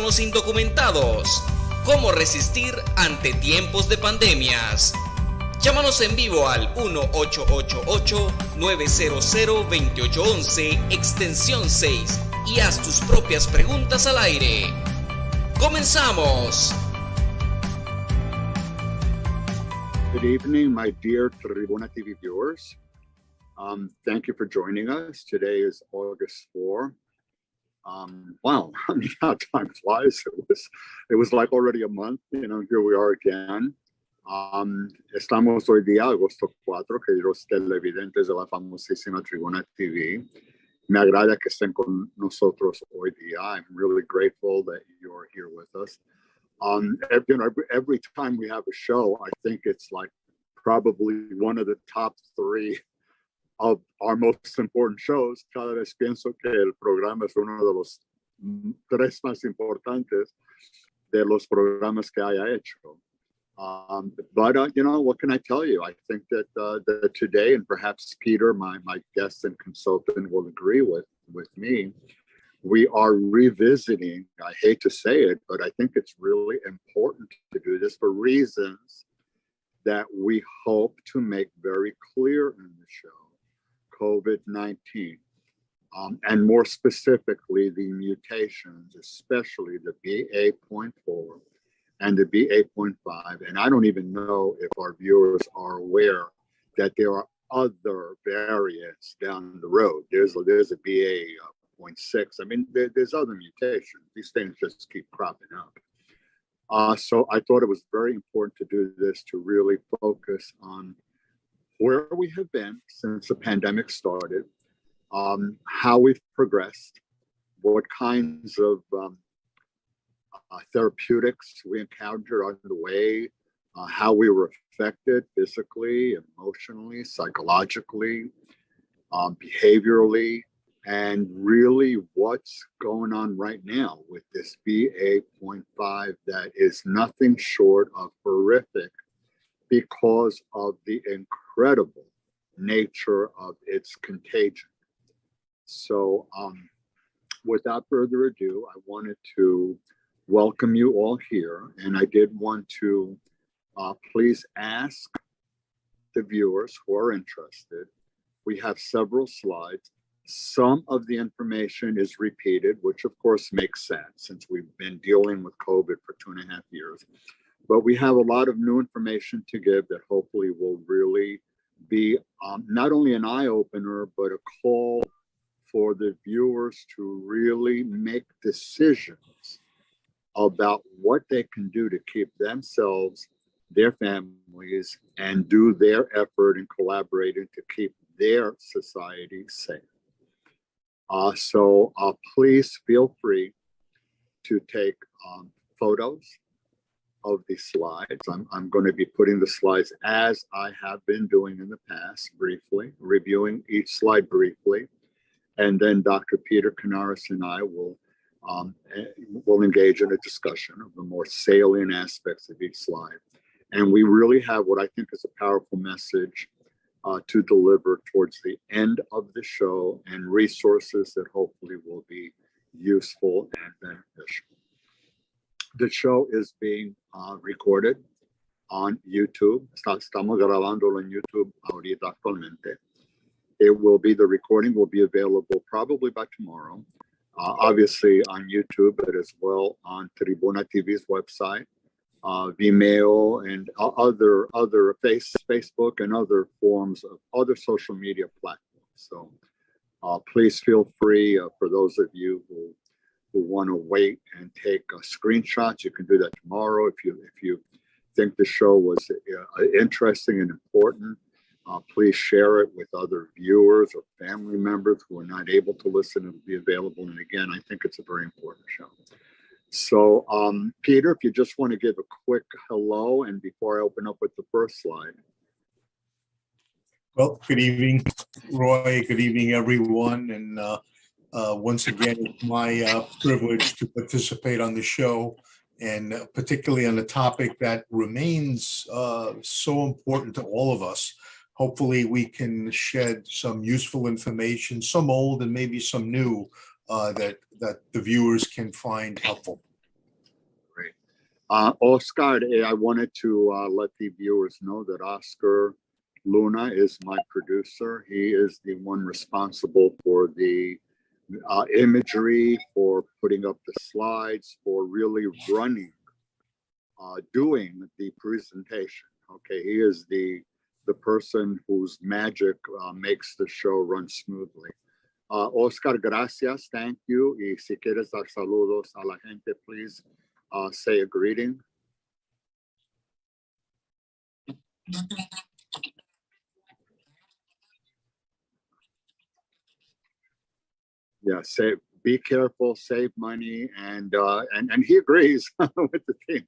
los indocumentados. ¿Cómo resistir ante tiempos de pandemias? Llámanos en vivo al 1-888-900-2811, extensión 6, y haz tus propias preguntas al aire. ¡Comenzamos! Good evening, my dear Tribuna TV viewers. Thank you for joining us. Today is August 4. Wow, I mean, how time flies. It was like already a month. Here we are again. Estamos hoy día, agosto 4, queridos televidentes de la famosísima Tribuna TV. Me agrada que estén con nosotros hoy día. I'm really grateful that you're here with us. Every time we have a show, I think it's like probably one of the top 3 of our most important shows. Cada vez pienso que el programa es uno de los 3 más importantes de los programas que haya hecho. But what can I tell you? I think that, that today, and perhaps Peter, my guest and consultant, will agree with me, we are revisiting, I hate to say it, but I think it's really important to do this for reasons that we hope to make very clear in the show. COVID-19, and more specifically, the mutations, especially the BA.4 and the BA.5. And I don't even know if our viewers are aware that there are other variants down the road. There's a BA.6. I mean, there's other mutations. These things just keep cropping up. So I thought it was very important to do this, to really focus on where we have been since the pandemic started, how we've progressed, what kinds of therapeutics we encountered on the way, how we were affected physically, emotionally, psychologically, behaviorally, and really what's going on right now with this BA.5 that is nothing short of horrific because of the incredible nature of its contagion. So without further ado, I wanted to welcome you all here. And I did want to please ask the viewers who are interested. We have several slides. Some of the information is repeated, which of course makes sense since we've been dealing with COVID for 2.5 years. But we have a lot of new information to give that hopefully will really be not only an eye-opener, but a call for the viewers to really make decisions about what they can do to keep themselves, their families, and do their effort in collaborating to keep their society safe. So please feel free to take photos of the slides. I'm going to be putting the slides as I have been doing in the past, briefly, reviewing each slide briefly. And then Dr. Peter Canaris and I will engage in a discussion of the more salient aspects of each slide. And we really have what I think is a powerful message to deliver towards the end of the show, and resources that hopefully will be useful and beneficial. The show is being recorded on YouTube. Estamos grabándolo en YouTube ahorita actualmente. The recording will be available probably by tomorrow, obviously on YouTube, but as well on Tribuna TV's website, Vimeo, and other Facebook and other forms of other social media platforms. So please feel free, for those of you who want to wait and take screenshots, you can do that tomorrow. If you think the show was interesting and important, please share it with other viewers or family members who are not able to listen. It'll be available. And again, I think it's a very important show. So, Peter, if you just want to give a quick hello, and before I open up with the first slide. Well, good evening, Roy. Good evening, everyone. And once again, it's my privilege to participate on the show, and particularly on a topic that remains so important to all of us. Hopefully we can shed some useful information, some old and maybe some new, that the viewers can find helpful. Oscar, I wanted to let the viewers know that Oscar Luna is my producer. He is the one responsible for the imagery, for putting up the slides, for really running, doing the presentation. Okay, he is the person whose magic makes the show run smoothly. Oscar, gracias, thank you. Y si quieres dar saludos a la gente, please say a greeting. Yeah, be careful, save money, and he agrees with the theme.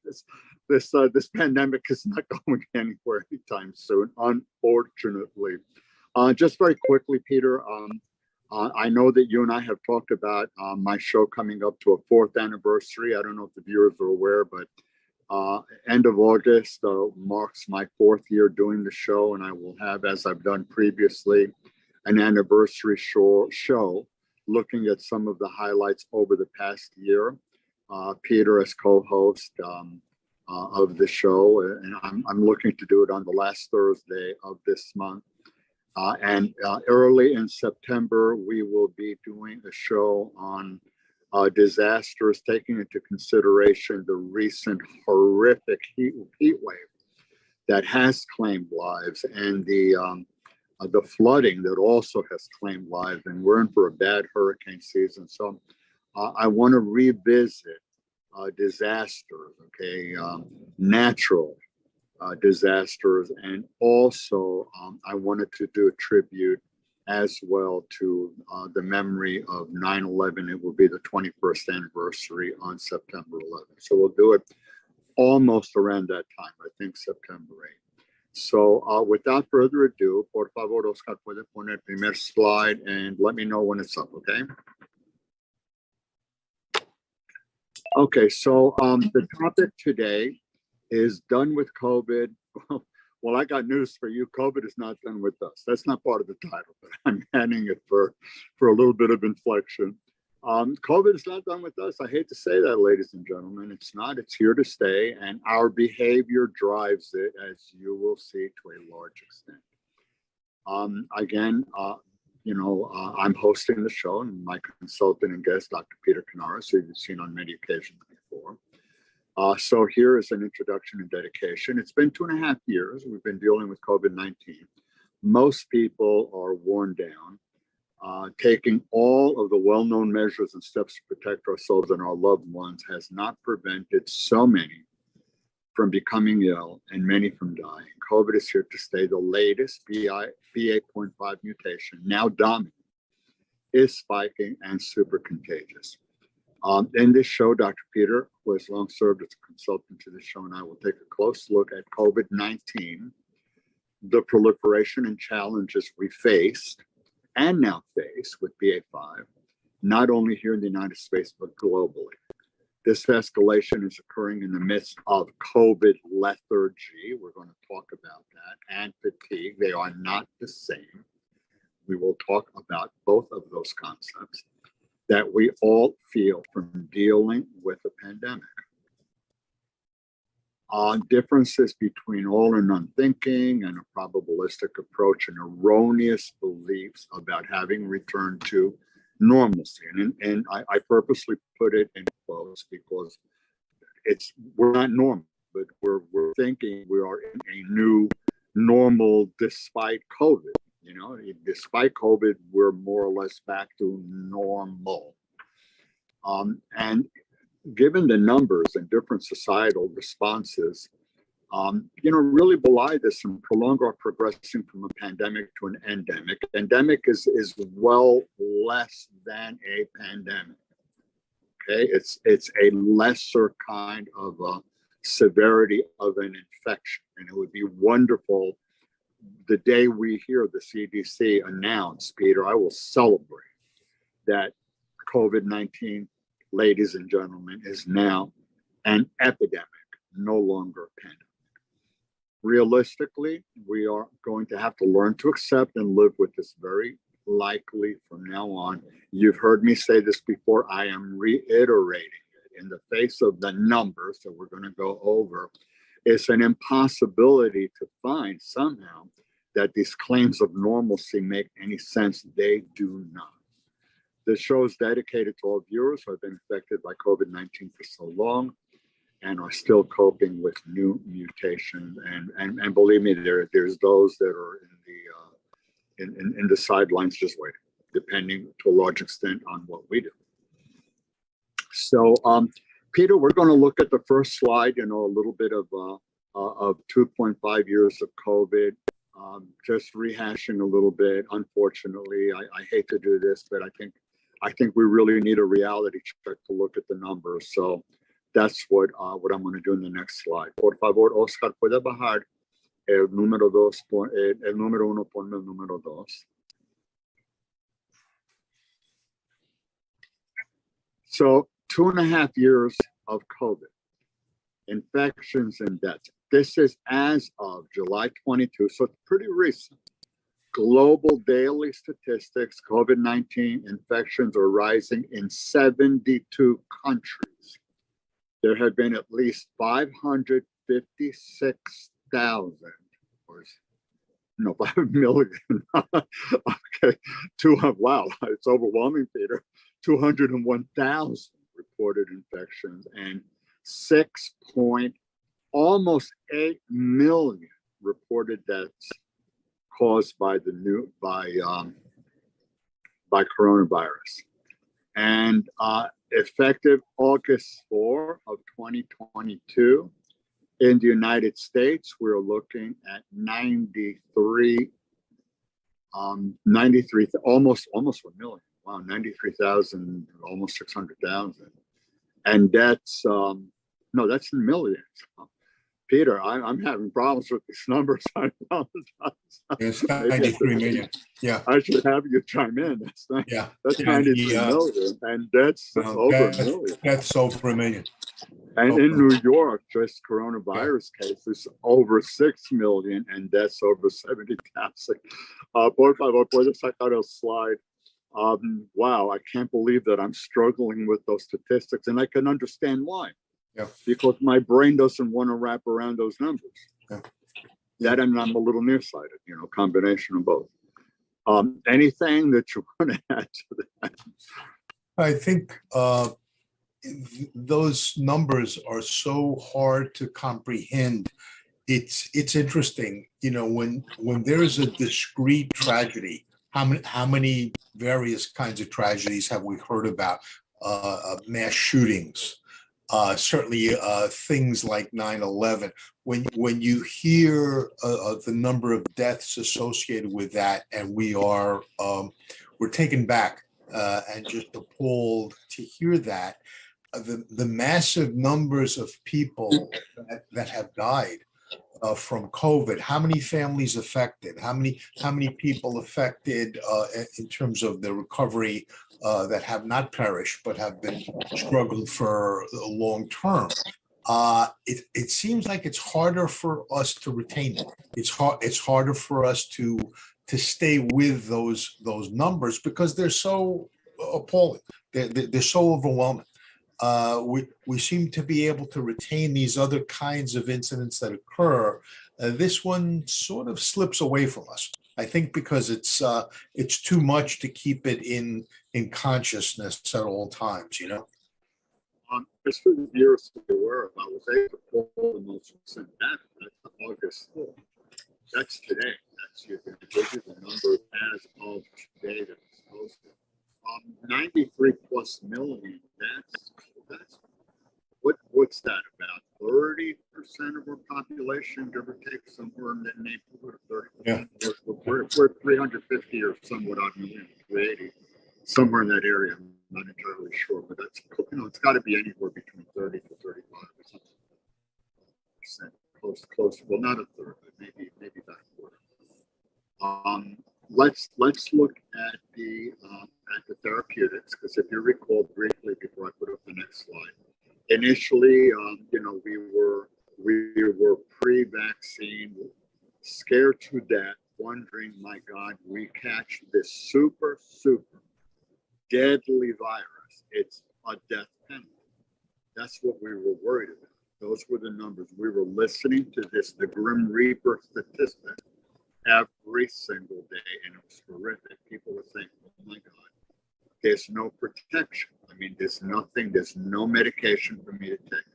This pandemic is not going anywhere anytime soon, unfortunately. Just very quickly, Peter. I know that you and I have talked about my show coming up to a 4th anniversary. I don't know if the viewers are aware, but end of August marks my 4th year doing the show, and I will have, as I've done previously, an anniversary show looking at some of the highlights over the past year. Peter as co-host of the show, and I'm looking to do it on the last Thursday of this month. And early in September, we will be doing a show on disasters, taking into consideration the recent horrific heat wave that has claimed lives, and the flooding that also has claimed lives, and we're in for a bad hurricane season. So I want to revisit disasters, okay, natural disasters, and also I wanted to do a tribute as well to the memory of 9/11. It will be the 21st anniversary on September 11th. So we'll do it almost around that time, I think September 8th. So without further ado, por favor, Oscar, puede poner primer slide and let me know when it's up, okay? Okay, so the topic today is done with COVID. Well, I got news for you. COVID is not done with us. That's not part of the title, but I'm adding it for a little bit of inflection. COVID is not done with us. I hate to say that, ladies and gentlemen. It's not. It's here to stay, and our behavior drives it, as you will see, to a large extent. Again, I'm hosting the show, and my consultant and guest, Dr. Peter Canaris, who you've seen on many occasions before. So here is an introduction and dedication. It's been 2.5 years. We've been dealing with COVID-19. Most people are worn down. Taking all of the well-known measures and steps to protect ourselves and our loved ones has not prevented so many from becoming ill and many from dying. COVID is here to stay. The latest BA.5 mutation, now dominant, is spiking and super contagious. In this show, Dr. Peter, who has long served as a consultant to the show, and I will take a close look at COVID-19, the proliferation and challenges we faced and now face with BA.5, not only here in the United States, but globally. This escalation is occurring in the midst of COVID lethargy. We're going to talk about that, and fatigue. They are not the same. We will talk about both of those concepts that we all feel from dealing with a pandemic. Differences between all or none thinking and a probabilistic approach and erroneous beliefs about having returned to normalcy. And I purposely put it in quotes because we're not normal, but we're thinking we are in a new normal despite COVID. Despite COVID, we're more or less back to normal. And given the numbers and different societal responses, really belie this and prolong our progressing from a pandemic to an endemic. Endemic is well less than a pandemic. Okay, it's a lesser kind of severity of an infection, and it would be wonderful the day we hear the CDC announce, Peter, I will celebrate that COVID-19, ladies and gentlemen, is now an epidemic, no longer a pandemic. Realistically, we are going to have to learn to accept and live with this very likely from now on. You've heard me say this before. I am reiterating it. in the face of the numbers that we're going to go over, it's an impossibility to find somehow that these claims of normalcy make any sense. They do not. This show is dedicated to all viewers who have been infected by COVID-19 for so long and are still coping with new mutations. And believe me, there's those that are in the sidelines just waiting, depending to a large extent on what we do. So, Peter, we're going to look at the first slide, a little bit of 2.5 years of COVID, just rehashing a little bit. Unfortunately, I hate to do this, but I think we really need a reality check to look at the numbers. So that's what I'm going to do in the next slide. Por favor, Oscar, puede bajar el número dos, el número uno, ponme el número dos. So 2.5 years of COVID, infections and deaths. This is as of July 22, so it's pretty recent. Global daily statistics, COVID-19 infections are rising in 72 countries. There have been at least 556,000, or no, 5 million. Okay, wow, it's overwhelming, Peter. 201,000 reported infections and almost 8 million reported deaths caused by by coronavirus. And effective August 4 of 2022, in the United States, we're looking at 93, almost 1 million. Wow, 93,000, almost 600,000. And that's, no, that's in millions. Peter, I'm having problems with these numbers. I apologize. It's 93 million. Yeah. I should have you chime in. That's 93 million. And that's over a million. That's over a million. And in New York, just coronavirus cases over 6 million and deaths over 70,000. Por favor, puedes sacar el slide. Wow, I can't believe that I'm struggling with those statistics, and I can understand why. Yeah. Because my brain doesn't want to wrap around those numbers. Yeah. That and I'm a little nearsighted, combination of both. Anything that you want to add to that? I think those numbers are so hard to comprehend. It's interesting, when there is a discrete tragedy. How many various kinds of tragedies have we heard about? Mass shootings, certainly things like 9/11. When you hear the number of deaths associated with that, and we're taken back and just appalled to hear that, the massive numbers of people that have died from COVID. How many families affected? How many people affected in terms of the recovery that have not perished but have been struggling for a long term? It seems like it's harder for us to retain it. It's harder for us to stay with those numbers because they're so appalling. They're so overwhelming. We seem to be able to retain these other kinds of incidents that occur. This one sort of slips away from us. I think because it's too much to keep it in consciousness at all times. Just for the viewers to be aware of, I was able to pull the most recent data. That's August 4th. That's today. That's you can give you the number as of today that was posted. 93 plus million. That's what's that about? 30% of our population, give or take, somewhere in the neighborhood of 30%. Yeah. We're 350 or somewhat odd million, 380, somewhere in that area. I'm not entirely sure, but that's it's got to be anywhere between 30 to 35 or something. Close. Well, not a third, but maybe about a quarter. Let's look at the therapeutics, because if you recall briefly before I put up the next slide, initially, we were pre-vaccine, scared to death, wondering, my God, we catch this super deadly virus. It's a death penalty. That's what we were worried about. Those were the numbers. We were listening to the Grim Reaper statistic every single day, and it was horrific. People were saying, oh my God, there's no protection. I mean, there's nothing, there's no medication for me to take.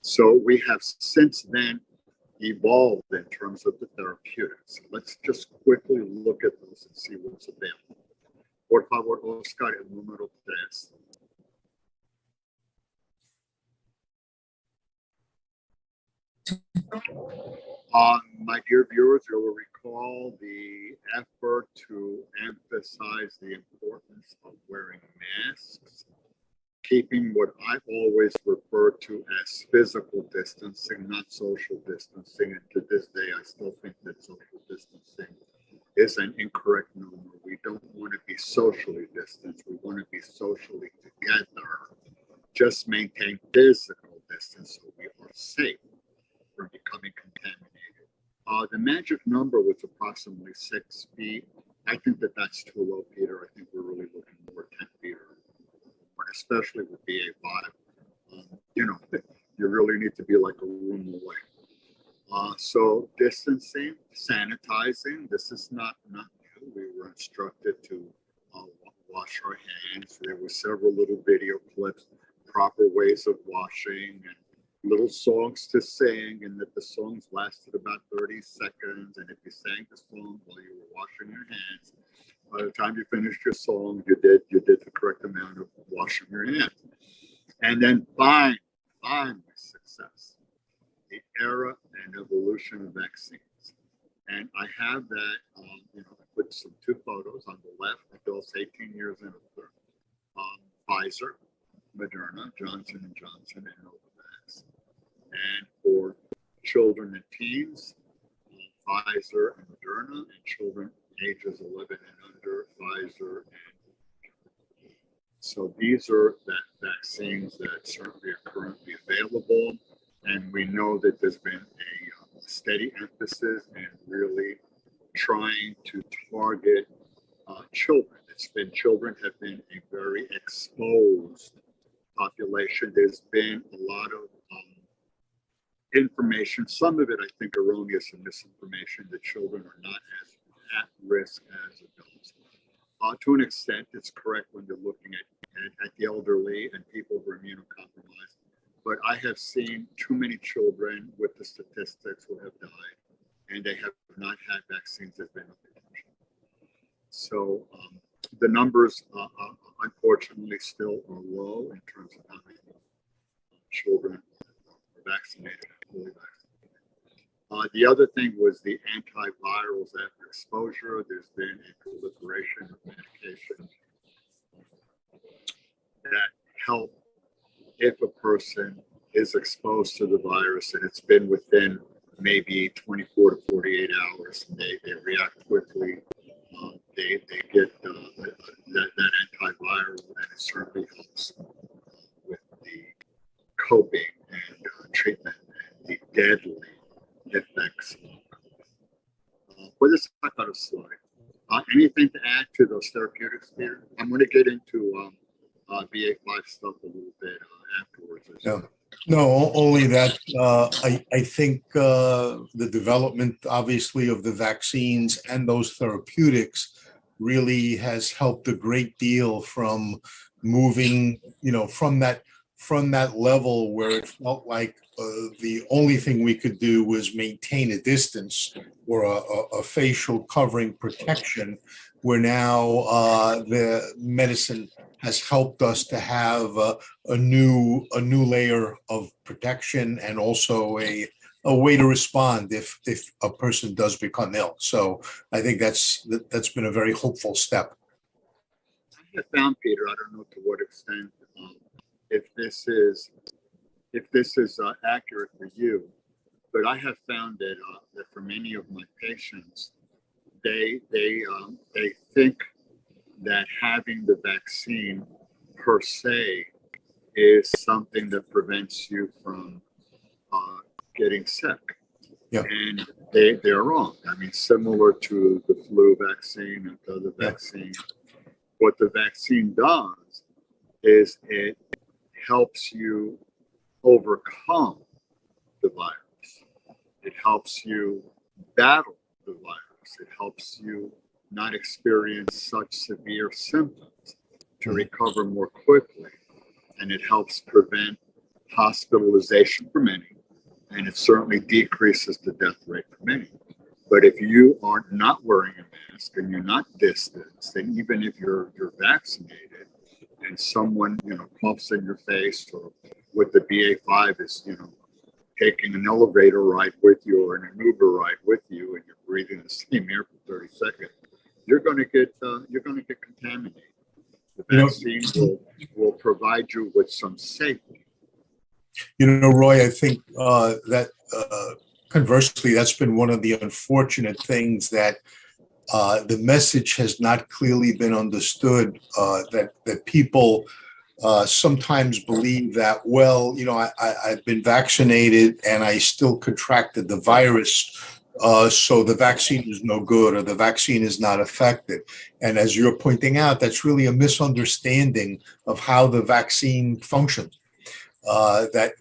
So we have since then evolved in terms of the therapeutics. Let's just quickly look at those and see what's available. Por favor, Oscar, el número 3. My dear viewers, you will recall the effort to emphasize the importance of wearing masks, keeping what I always refer to as physical distancing, not social distancing. And to this day, I still think that social distancing is an incorrect number. We don't want to be socially distanced. We want to be socially together. Just maintain physical distance so we are safe from becoming contaminated. The magic number was approximately 6 feet. I think that that's too low, Peter. I think we're really looking more 10 feet, especially with BA5. You really need to be like a room away. So distancing, sanitizing. This is not new. We were instructed to wash our hands. There were several little video clips, proper ways of washing, and little songs to sing, and that the songs lasted about 30 seconds. And if you sang the song while you were washing your hands, by the time you finished your song, you did the correct amount of washing your hands. And then finally, success, the era and evolution of vaccines. And I have that, I put some 2 photos on the left, adults 18 years and older, Pfizer, Moderna, Johnson & Johnson, and Novavax. And for children and teens, Pfizer and Moderna, and children ages 11 and under, Pfizer. And so these are vaccines that certainly are currently available. And we know that there's been a steady emphasis in really trying to target children. Children have been a very exposed population. There's been a lot of information, some of it I think erroneous and misinformation, that children are not as at risk as adults. To an extent, it's correct when you're looking at the elderly and people who are immunocompromised. But I have seen too many children with the statistics who have died, and they have not had vaccines that have been of protection. So the numbers, unfortunately, still are low in terms of how many children are vaccinated and fully vaccinated. The other thing was the antivirals after exposure. There's been a proliferation of medications that help if a person is exposed to the virus and it's been within maybe 24 to 48 hours, and they react quickly. They get that antiviral, and it certainly helps with the coping and treatment and the deadly effects. Let's talk about a slide. Anything to add to those therapeutics, Peter? I'm going to get into BA5 stuff a little bit afterwards. Yeah. No, only that I think the development, obviously, of the vaccines and those therapeutics really has helped a great deal from moving, from that level where it felt like the only thing we could do was maintain a distance or a facial covering protection, where now the medicine has helped us to have a new layer of protection, and also a way to respond if a person does become ill. So I think that's been a very hopeful step. I have found, Peter, I don't know to what extent if this is accurate for you, but I have found that for many of my patients, they think that having the vaccine per se is something that prevents you from getting sick. Yeah. And they're wrong. I mean, similar to the flu vaccine and other vaccines, what the vaccine does is it helps you overcome the virus. It helps you battle the virus. It helps you not experience such severe symptoms, to recover more quickly. And it helps prevent hospitalization for many. And it certainly decreases the death rate for many. But if you are not wearing a mask and you're not distanced, and even if you're vaccinated and someone, coughs in your face, or with the BA5 is, taking an elevator ride with you or an Uber ride with you, and you're breathing the same air for 30 seconds, you're going to get contaminated. The vaccine will provide you with some safety. Roy, I think that conversely, that's been one of the unfortunate things, that the message has not clearly been understood, that people sometimes believe that, well, I've been vaccinated and I still contracted the virus, so the vaccine is no good, or the vaccine is not effective. And as you're pointing out, that's really a misunderstanding of how the vaccine functions. That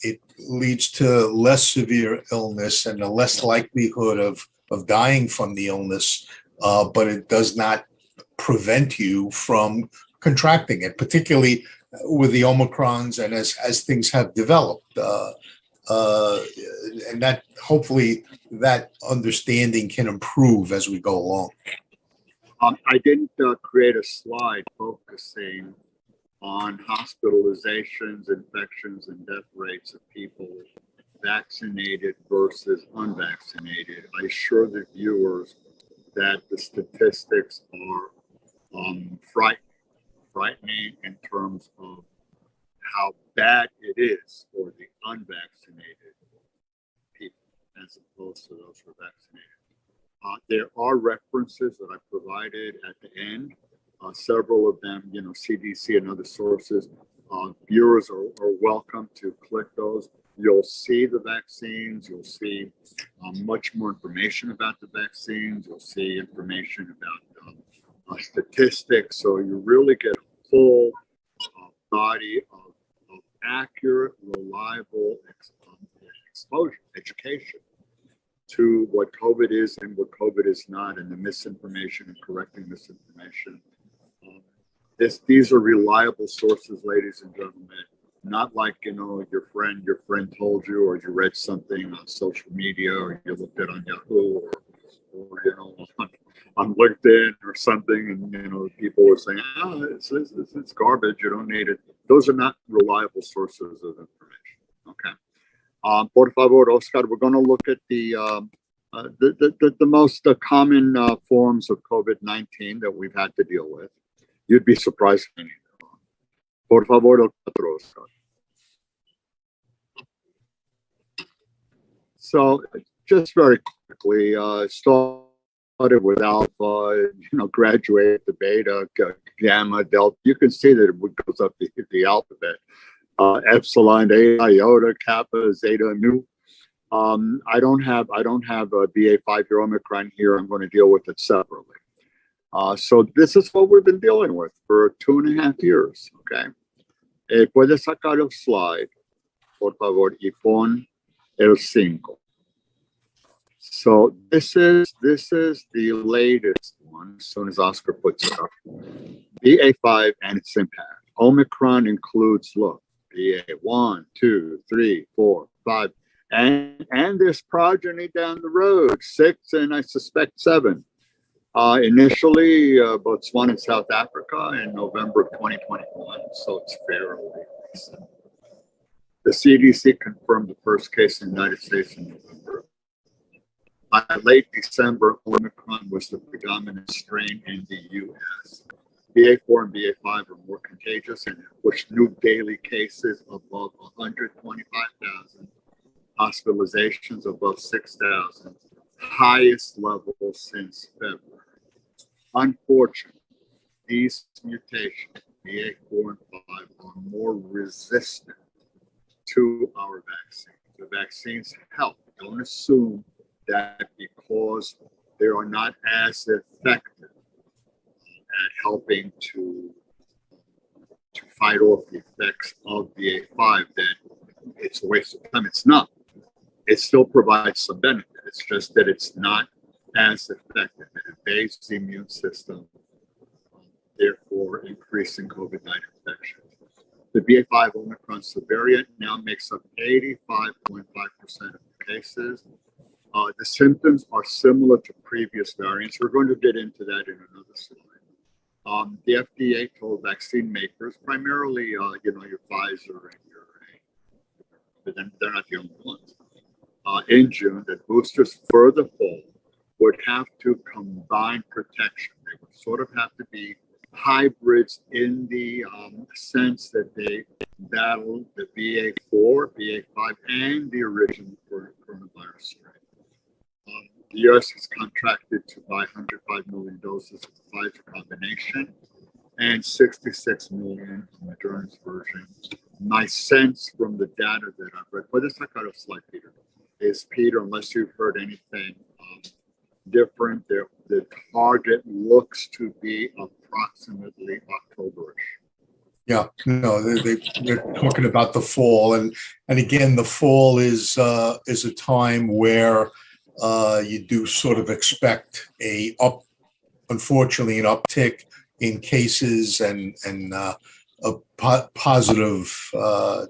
it leads to less severe illness and a less likelihood of dying from the illness, but it does not prevent you from contracting it, particularly with the Omicrons and as things have developed. And that hopefully that understanding can improve as we go along. I didn't create a slide focusing on hospitalizations, infections, and death rates of people vaccinated versus unvaccinated. I assure the viewers that the statistics are frightening in terms of how bad it is for the unvaccinated people as opposed to those who are vaccinated. There are references that I provided at the end. Several of them, CDC and other sources. Viewers are welcome to click those. You'll see the vaccines. You'll see much more information about the vaccines. You'll see information about statistics. So you really get a full body of accurate, reliable exposure, education to what COVID is and what COVID is not, and the misinformation and correcting misinformation. These are reliable sources, ladies and gentlemen. Not like, your friend told you, or you read something on social media, or you looked at on Yahoo, or on LinkedIn or something, and people were saying, it's garbage, you don't need it. Those are not reliable sources of information. Okay. Por favor, Oscar, we're going to look at the most common forms of COVID-19 that we've had to deal with. You'd be surprised. Por favor, Oscar. So, just very quickly, started with alpha, graduated to beta, gamma, delta. You can see that it goes up the alphabet. Epsilon, eta, iota, kappa, zeta, nu. I don't have a BA5 here, Omicron here. I'm going to deal with it separately. So this is what we've been dealing with for 2.5 years. Okay. Puedes sacar el slide, por favor, y pon el 5. So this is the latest one. As soon as Oscar puts it up, BA5 and its impact. Omicron includes, look, BA1, 2, 3, 4, 5, and there's progeny down the road, 6, and I suspect 7. Initially, Botswana and South Africa in November of 2021, so it's fairly recent. The CDC confirmed the first case in the United States in November. By late December, Omicron was the predominant strain in the U.S. BA4 and BA5 are more contagious and pushed new daily cases above 125,000, hospitalizations above 6,000, highest level since February. Unfortunately, these mutations, BA4 and 5, are more resistant to our vaccines. The vaccines help. Don't assume that because they are not as effective at helping to fight off the effects of BA.5, then it's a waste of time. It's not. It still provides some benefit. It's just that it's not as effective. It evades the immune system, therefore increasing COVID-19 infection. The BA.5 Omicron subvariant now makes up 85.5% of cases. The symptoms are similar to previous variants. We're going to get into that in another slide. The FDA told vaccine makers, primarily, your Pfizer and but then they're not the only ones, in June, that boosters for the fall would have to combine protection. They would sort of have to be hybrids in the sense that they battle the BA.4, BA.5, and the original coronavirus strain. The U.S. has contracted to buy 105 million doses of the Pfizer combination and 66 million Moderna's version. My sense from the data that I've read, but let's not cut off slide, Peter, is Peter, unless you've heard anything different, the target looks to be approximately October-ish. Yeah, no, they're talking about the fall, and again, the fall is a time where you do sort of expect unfortunately, an uptick in cases and positive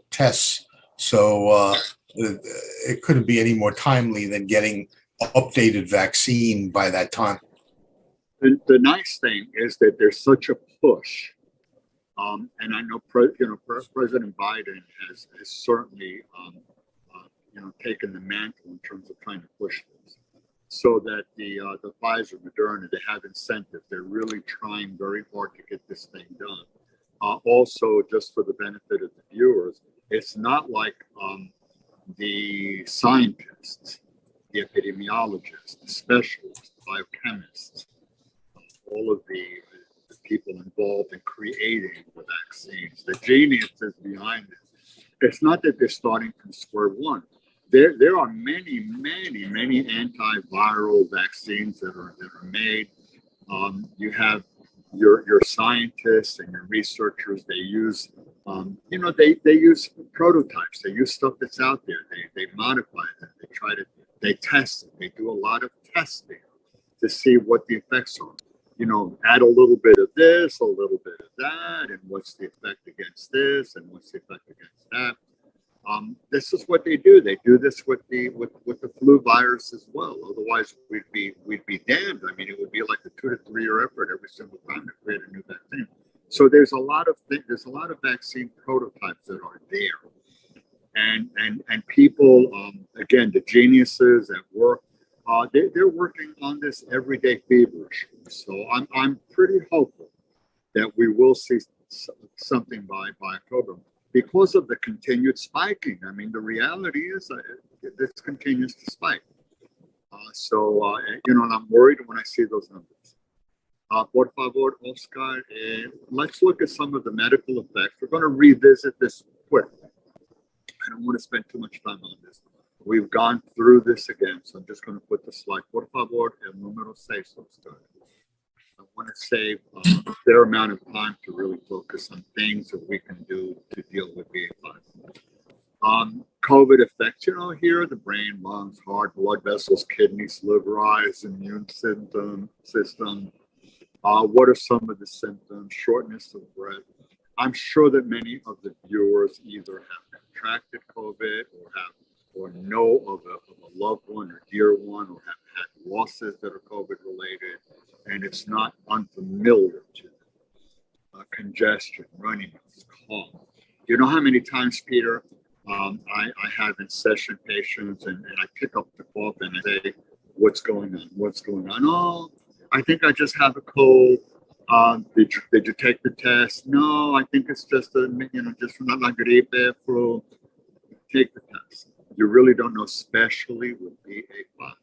tests. So it couldn't be any more timely than getting updated vaccine by that time. The nice thing is that there's such a push, and I know President Biden has certainly taken the mantle in terms of trying to push this, so that the Pfizer, Moderna, they have incentives. They're really trying very hard to get this thing done. Also, just for the benefit of the viewers, it's not like the scientists, the epidemiologists, the specialists, the biochemists, all of the people involved in creating the vaccines, the geniuses behind it. It's not that they're starting from square one. There are many antiviral vaccines that are made. You have your scientists and your researchers. They use they use prototypes. They use stuff that's out there. They modify it. They test it. They do a lot of testing to see what the effects are. Add a little bit of this, a little bit of that, and what's the effect against this, and what's the effect against that. This is what they do. They do this with the flu virus as well. Otherwise, we'd be damned. I mean, it would be like a 2 to 3 year effort every single time to create a new vaccine. So there's a lot of vaccine prototypes that are there, and people, again, the geniuses at work, they're working on this every day feverishly. So I'm pretty hopeful that we will see something by October. Because of the continued spiking. I mean, the reality is this continues to spike. And I'm worried when I see those numbers. Por favor, Oscar, let's look at some of the medical effects. We're going to revisit this quickly. I don't want to spend too much time on this. We've gone through this again, so I'm just going to put the slide. Por favor, el número 6, Oscar. I want to save a fair amount of time to really focus on things that we can do to deal with BA.5. COVID effects, here, the brain, lungs, heart, blood vessels, kidneys, liver, eyes, immune system. What are some of the symptoms? Shortness of breath. I'm sure that many of the viewers either have contracted COVID or know of a loved one or dear one, or have had losses that are COVID related. And it's not unfamiliar to them. Congestion, running, cough. You know how many times, Peter, I have in session patients and I pick up the cough and I say, what's going on? What's going on? Oh, I think I just have a cold. Did you take the test? No, I think it's just just from la gripe, flu. Take the test. You really don't know, especially with BA.5.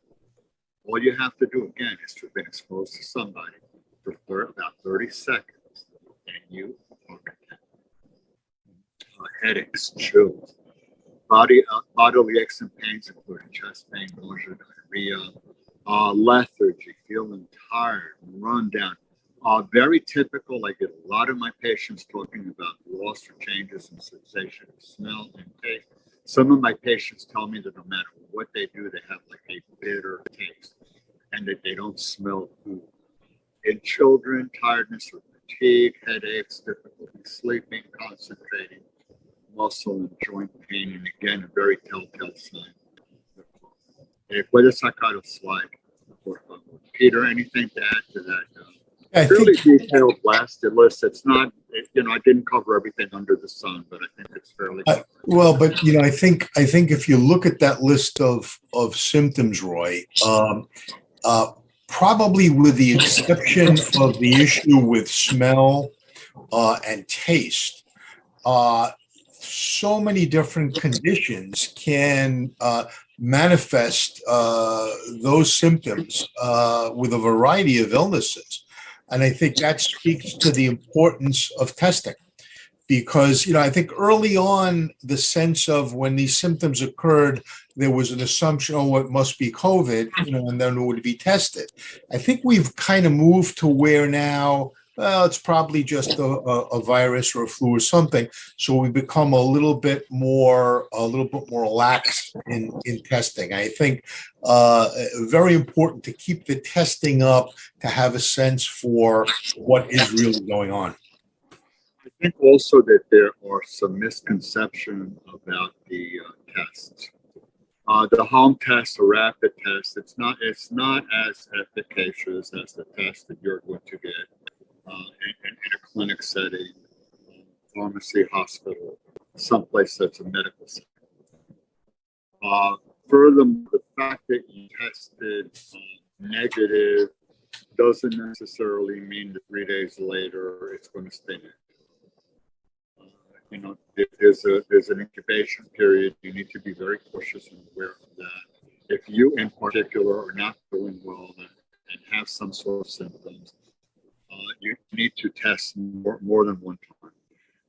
All you have to do, again, is to have been exposed to somebody for about 30 seconds, and you are contagious. Headaches, chills, bodily aches and pains, including chest pain, nausea, diarrhea, lethargy, feeling tired, run down. Very typical. I get a lot of my patients talking about loss or changes in sensation of smell and taste. Some of my patients tell me that no matter what they do, they have like a bitter taste and that they don't smell food. In children, tiredness or fatigue, headaches, difficulty sleeping, concentrating, muscle and joint pain, and again, a very telltale sign. Puedes sacar a slide, por favor. Peter, anything to add to that? I Fairly think, detailed blasted list. It's not, I didn't cover everything under the sun, but I think it's fairly. well, but I think if you look at that list of symptoms, Roy, probably with the exception of the issue with smell and taste, so many different conditions can manifest those symptoms with a variety of illnesses. And I think that speaks to the importance of testing. Because, I think early on, the sense of when these symptoms occurred, there was an assumption, oh, it must be COVID, and then it would be tested. I think we've kind of moved to where now, well, it's probably just a virus or a flu or something. So we become a little bit more lax in testing. I think very important to keep the testing up to have a sense for what is really going on. I think also that there are some misconceptions about the tests. The home test, the rapid test, it's not as efficacious as the test that you're going to get in a clinic setting, pharmacy, hospital, someplace that's a medical setting. Furthermore, the fact that you tested negative doesn't necessarily mean that 3 days later it's going to stay negative. If there's an incubation period, you need to be very cautious and aware of that. If you, in particular, are not doing well and have some sort of symptoms, you need to test more than one time.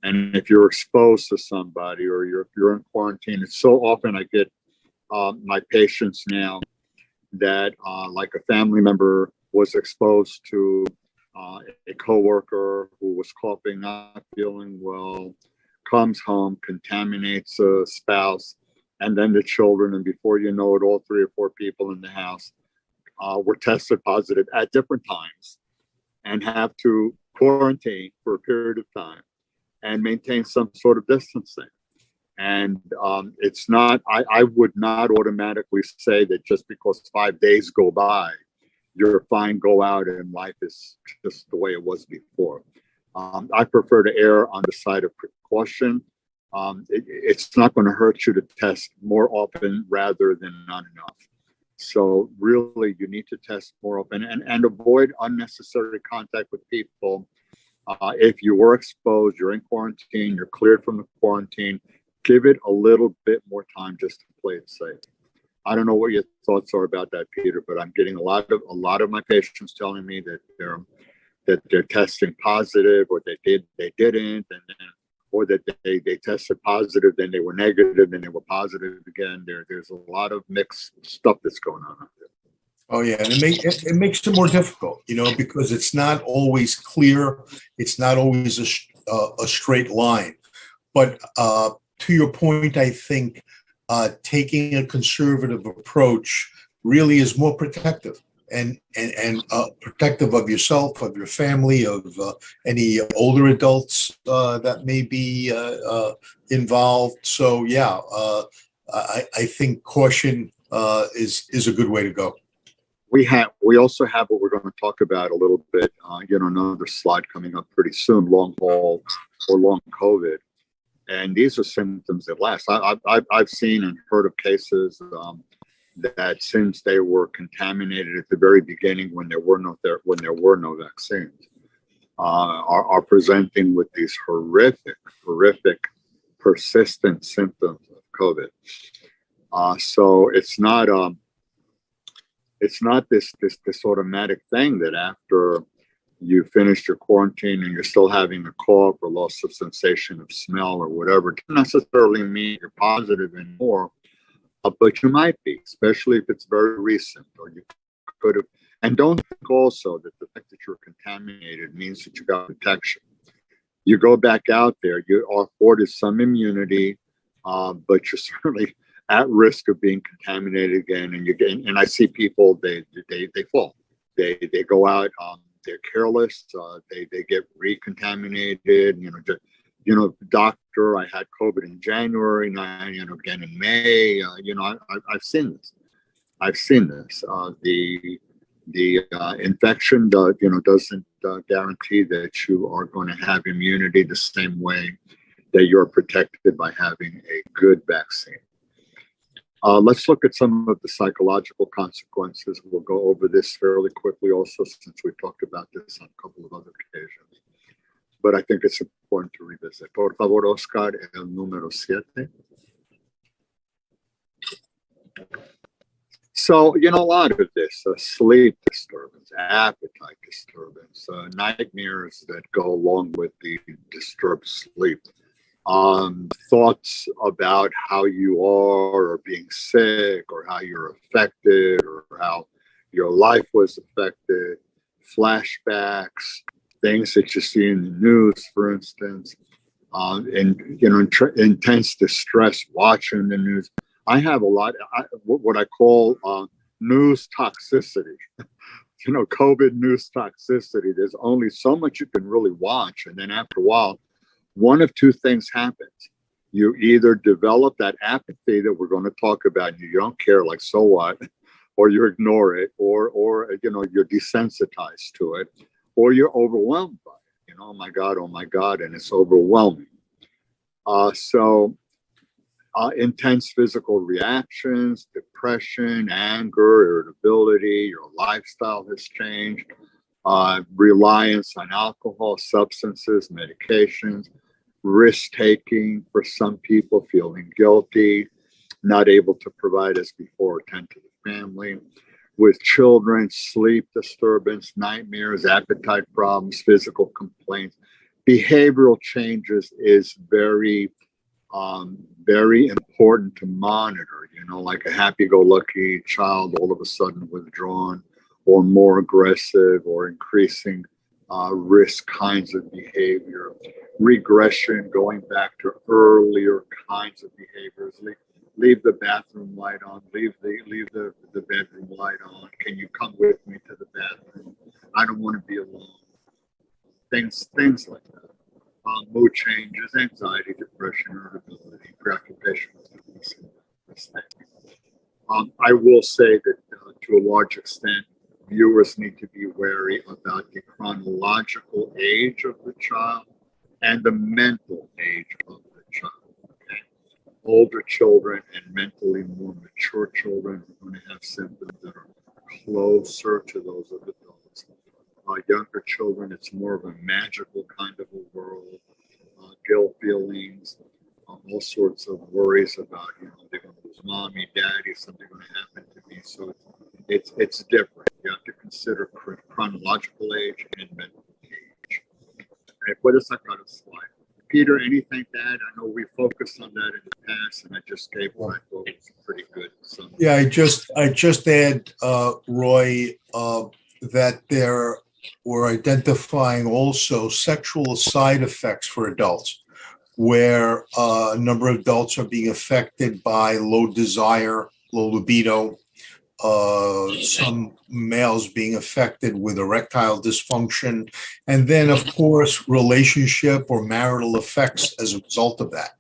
And if you're exposed to somebody or if you're in quarantine, it's so often I get my patients now that like a family member was exposed to a coworker who was coughing, not feeling well, comes home, contaminates a spouse, and then the children, and before you know it, all 3 or 4 people in the house were tested positive at different times and have to quarantine for a period of time and maintain some sort of distancing. And it's not, I would not automatically say that just because 5 days go by, you're fine, go out and life is just the way it was before. I prefer to err on the side of precaution. It's not going to hurt you to test more often rather than not enough. So really, you need to test more often and avoid unnecessary contact with people. If you were exposed, you're in quarantine, you're cleared from the quarantine, give it a little bit more time just to play it safe. I don't know what your thoughts are about that, Peter, but I'm getting a lot of my patients telling me that they're testing positive, or they didn't, and then, or that they tested positive, then they were negative, then they were positive again. There's a lot of mixed stuff that's going on out there. Oh yeah, and it makes it more difficult, because it's not always clear. It's not always a straight line. But to your point, I think taking a conservative approach really is more protective. And protective of yourself, of your family, of any older adults that may be involved. So yeah, I think caution is a good way to go. We also have what we're going to talk about a little bit. Another slide coming up pretty soon. Long haul or long COVID, and these are symptoms that last. I've seen and heard of cases. That since they were contaminated at the very beginning when there were no vaccines, are presenting with these horrific, persistent symptoms of COVID. So it's not this automatic thing that after you finish your quarantine and you're still having a cough or loss of sensation of smell or whatever, it doesn't necessarily mean you're positive anymore. But you might be, especially if it's very recent, or you could have, And don't think also that the fact that you're contaminated means that you got protection. You go back out there, you are afforded some immunity, but you're certainly at risk of being contaminated again. And you get, and I see people, they fall, they go out, they're careless, they get recontaminated. Doctor, I had COVID in January, now, again in May. I've seen this. The infection, doesn't guarantee that you are going to have immunity the same way that you're protected by having a good vaccine. Let's look at some of the psychological consequences. We'll go over this fairly quickly also, since we talked about this on a couple of other occasions. But I think it's important to revisit. Por favor, Oscar, el número 7. So, a lot of this, sleep disturbance, appetite disturbance, nightmares that go along with the disturbed sleep, thoughts about how you are or being sick or how you're affected or how your life was affected, flashbacks, things that you see in the news, for instance, intense distress watching the news. I have a lot, what I call news toxicity. COVID news toxicity. There's only so much you can really watch. And then after a while, one of two things happens. You either develop that apathy that we're going to talk about, and you don't care, like, so what, or you ignore it, or you're desensitized to it, or you're overwhelmed by it. Oh my God, and it's overwhelming. Intense physical reactions, depression, anger, irritability, your lifestyle has changed, reliance on alcohol, substances, medications, risk-taking for some people, feeling guilty, not able to provide as before, attend to the family. With children, sleep disturbance, nightmares, appetite problems, physical complaints. Behavioral changes is very important to monitor, like a happy-go-lucky child all of a sudden withdrawn or more aggressive or increasing risk kinds of behavior, regression, going back to earlier kinds of behaviors. Leave the bathroom light on, leave the bedroom light on. Can you come with me to the bathroom? I don't want to be alone. Things like that. Mood changes, anxiety, depression, irritability, preoccupation with I will say that to a large extent, viewers need to be wary about the chronological age of the child and the mental age of the child. Okay? Older children and mentally more mature children are going to have symptoms that are closer to those of adults. Younger children, it's more of a magical kind of a world, guilt feelings, all sorts of worries about, they're going to lose mommy, daddy, something going to happen to me. So it's different. You have to consider chronological age and mental age. Okay, puedes sacar a slide. Peter, anything to add? I know we focused on that in the past, and I just gave what I thought was pretty good. Yeah, I just add, Roy, that we're identifying also sexual side effects for adults, where a number of adults are being affected by low desire, low libido, some males being affected with erectile dysfunction, and then, of course, relationship or marital effects as a result of that.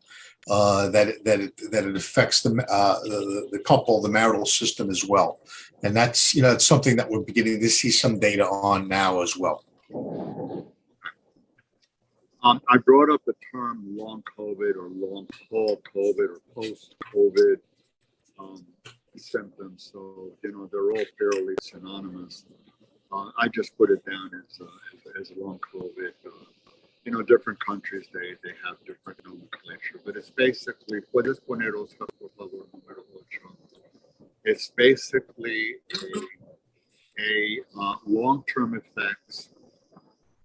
That it affects the couple, the marital system as well, and that's it's something that we're beginning to see some data on now as well. I brought up the term long COVID or long haul COVID or post COVID symptoms, so they're all fairly synonymous. I just put it down as long COVID. Different countries, they have different nomenclature, but it's basically, puedes poner Oscar, por favor, número 8. It's basically a long-term effects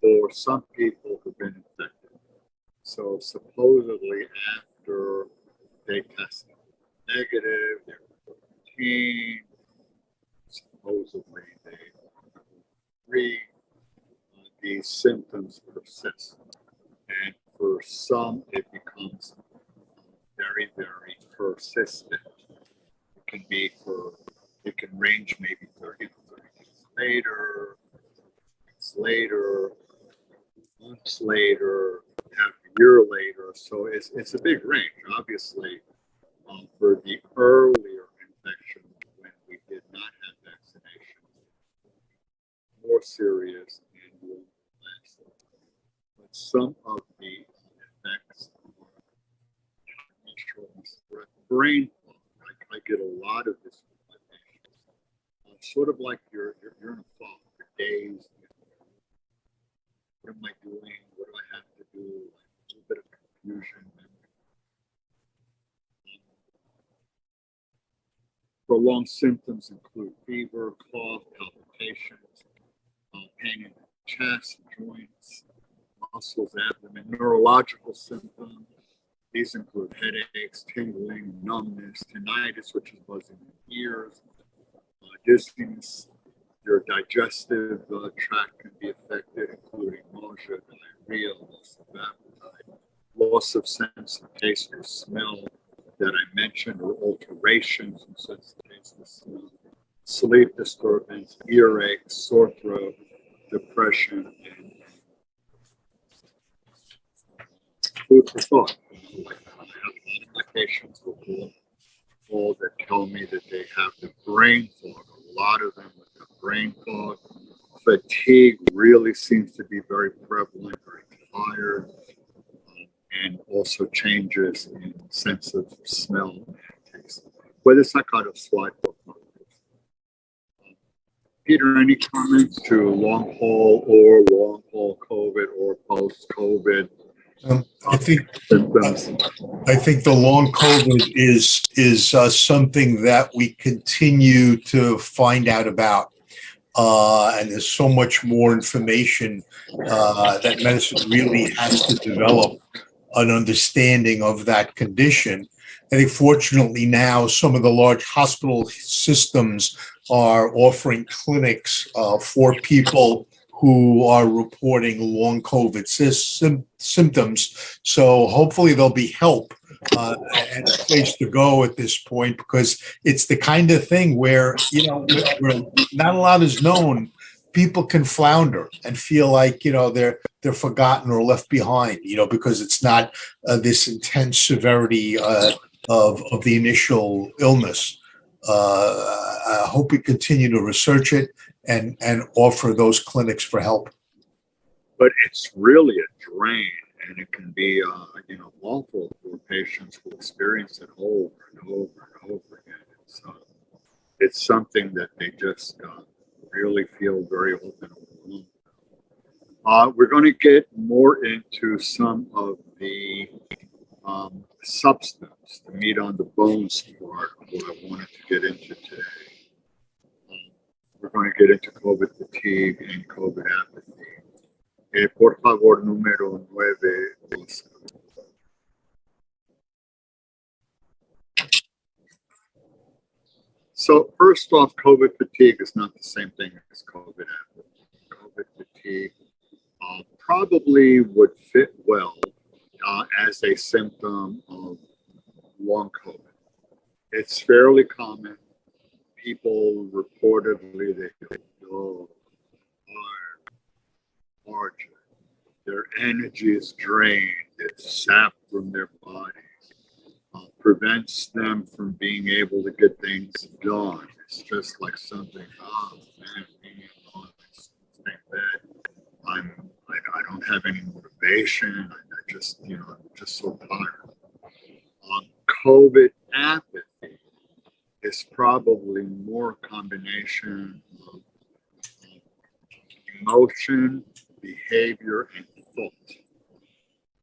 for some people who've been infected. So supposedly after they tested negative, they're 14, supposedly they 3, these symptoms persist. And for some, it becomes very, very persistent. It can range maybe 30 to 30 days later, weeks later, months later, half a year later. So it's a big range. Obviously, for the earlier infection, when we did not have vaccination, more serious and long lasting. But some of the effects are brain fog. I get a lot of this with my patients. Sort of like you're in a fog for days. What am I doing? What do I have to do? A little bit of confusion. Prolonged symptoms include fever, cough, palpitations, pain in the chest, joints, muscles, abdomen. Neurological symptoms, these include headaches, tingling, numbness, tinnitus, which is buzzing in the ears, dizziness. Your digestive tract can be affected, including nausea, diarrhea, loss of appetite, loss of sense of taste or smell that I mentioned, or alterations in sense of taste or smell, sleep disturbance, earache, sore throat, depression, and food for thought. I have a lot of my patients who call that tell me that they have the brain fog. A lot of them with the brain fog. Fatigue really seems to be very prevalent, very tired, and also changes in sense of smell and taste. Whether it's that kind of slide book. Peter, any comments to long haul COVID or post COVID? I think symptoms? I think the long COVID is something that we continue to find out about, and there's so much more information that medicine really has to develop an understanding of that condition. I think fortunately now some of the large hospital systems are offering clinics for people who are reporting long COVID symptoms. So hopefully there'll be help and a place to go at this point, because it's the kind of thing where, where not a lot is known. People can flounder and feel like, they're forgotten or left behind, because it's not this intense severity of the initial illness. I hope we continue to research it and offer those clinics for help. But it's really a drain, and it can be awful for patients who experience it over and over and over again. It's something that they just really feel very open overwhelmed. We're going to get more into some of the substance, the meat on the bones part of what I wanted to get into today. We're going to get into COVID fatigue and COVID apathy. Por favor, número 9. So first off, COVID fatigue is not the same thing as COVID apathy. COVID fatigue probably would fit well as a symptom of long COVID. It's fairly common. People reportedly, they feel hard, their energy is drained, it's sapped from their bodies, prevents them from being able to get things done. It's just like something, oh man, being alone, stay in bed. I don't have any motivation. I just, I'm just so tired. COVID apathy is probably more a combination of emotion, behavior, and thought.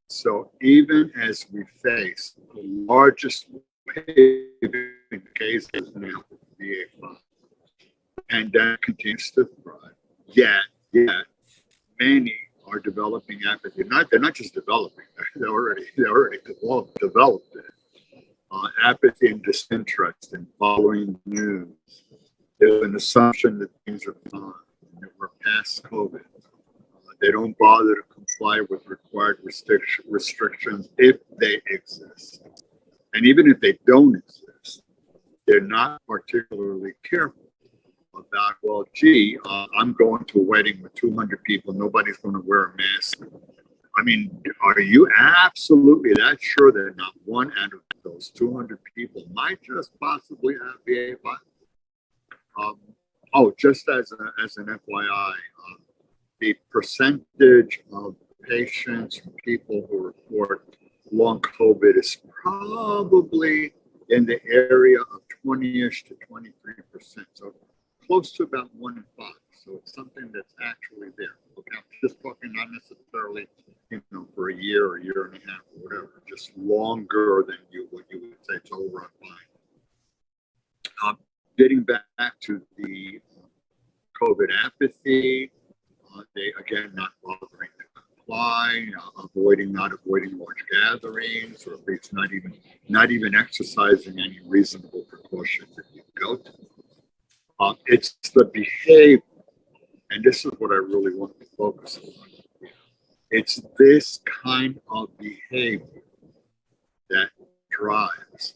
So even as we face the largest wave in cases now with BA5, the pandemic continues to thrive, yet many are developing apathy. They're not just developing; they already developed it. Apathy and disinterest in following the news. There's an assumption that things are fine, that we're past COVID. They don't bother to comply with required restrictions if they exist. And even if they don't exist, they're not particularly careful about, well, gee, I'm going to a wedding with 200 people. Nobody's going to wear a mask. I mean, are you absolutely that sure that not one out of those 200 people might just possibly have VA virus? Just as an FYI, the percentage of patients, people who report long COVID is probably in the area of 20-ish to 23%. So close to about 1 in 5. So it's something that's actually there. Okay, I'm just talking not necessarily, for a year and a half or whatever, just longer than what you would say it's over on fine. Getting back to the COVID apathy, they again not bothering to comply, not avoiding large gatherings, or at least not even exercising any reasonable precautions if you go to. It's the behavior, and this is what I really want to focus on. It's this kind of behavior that drives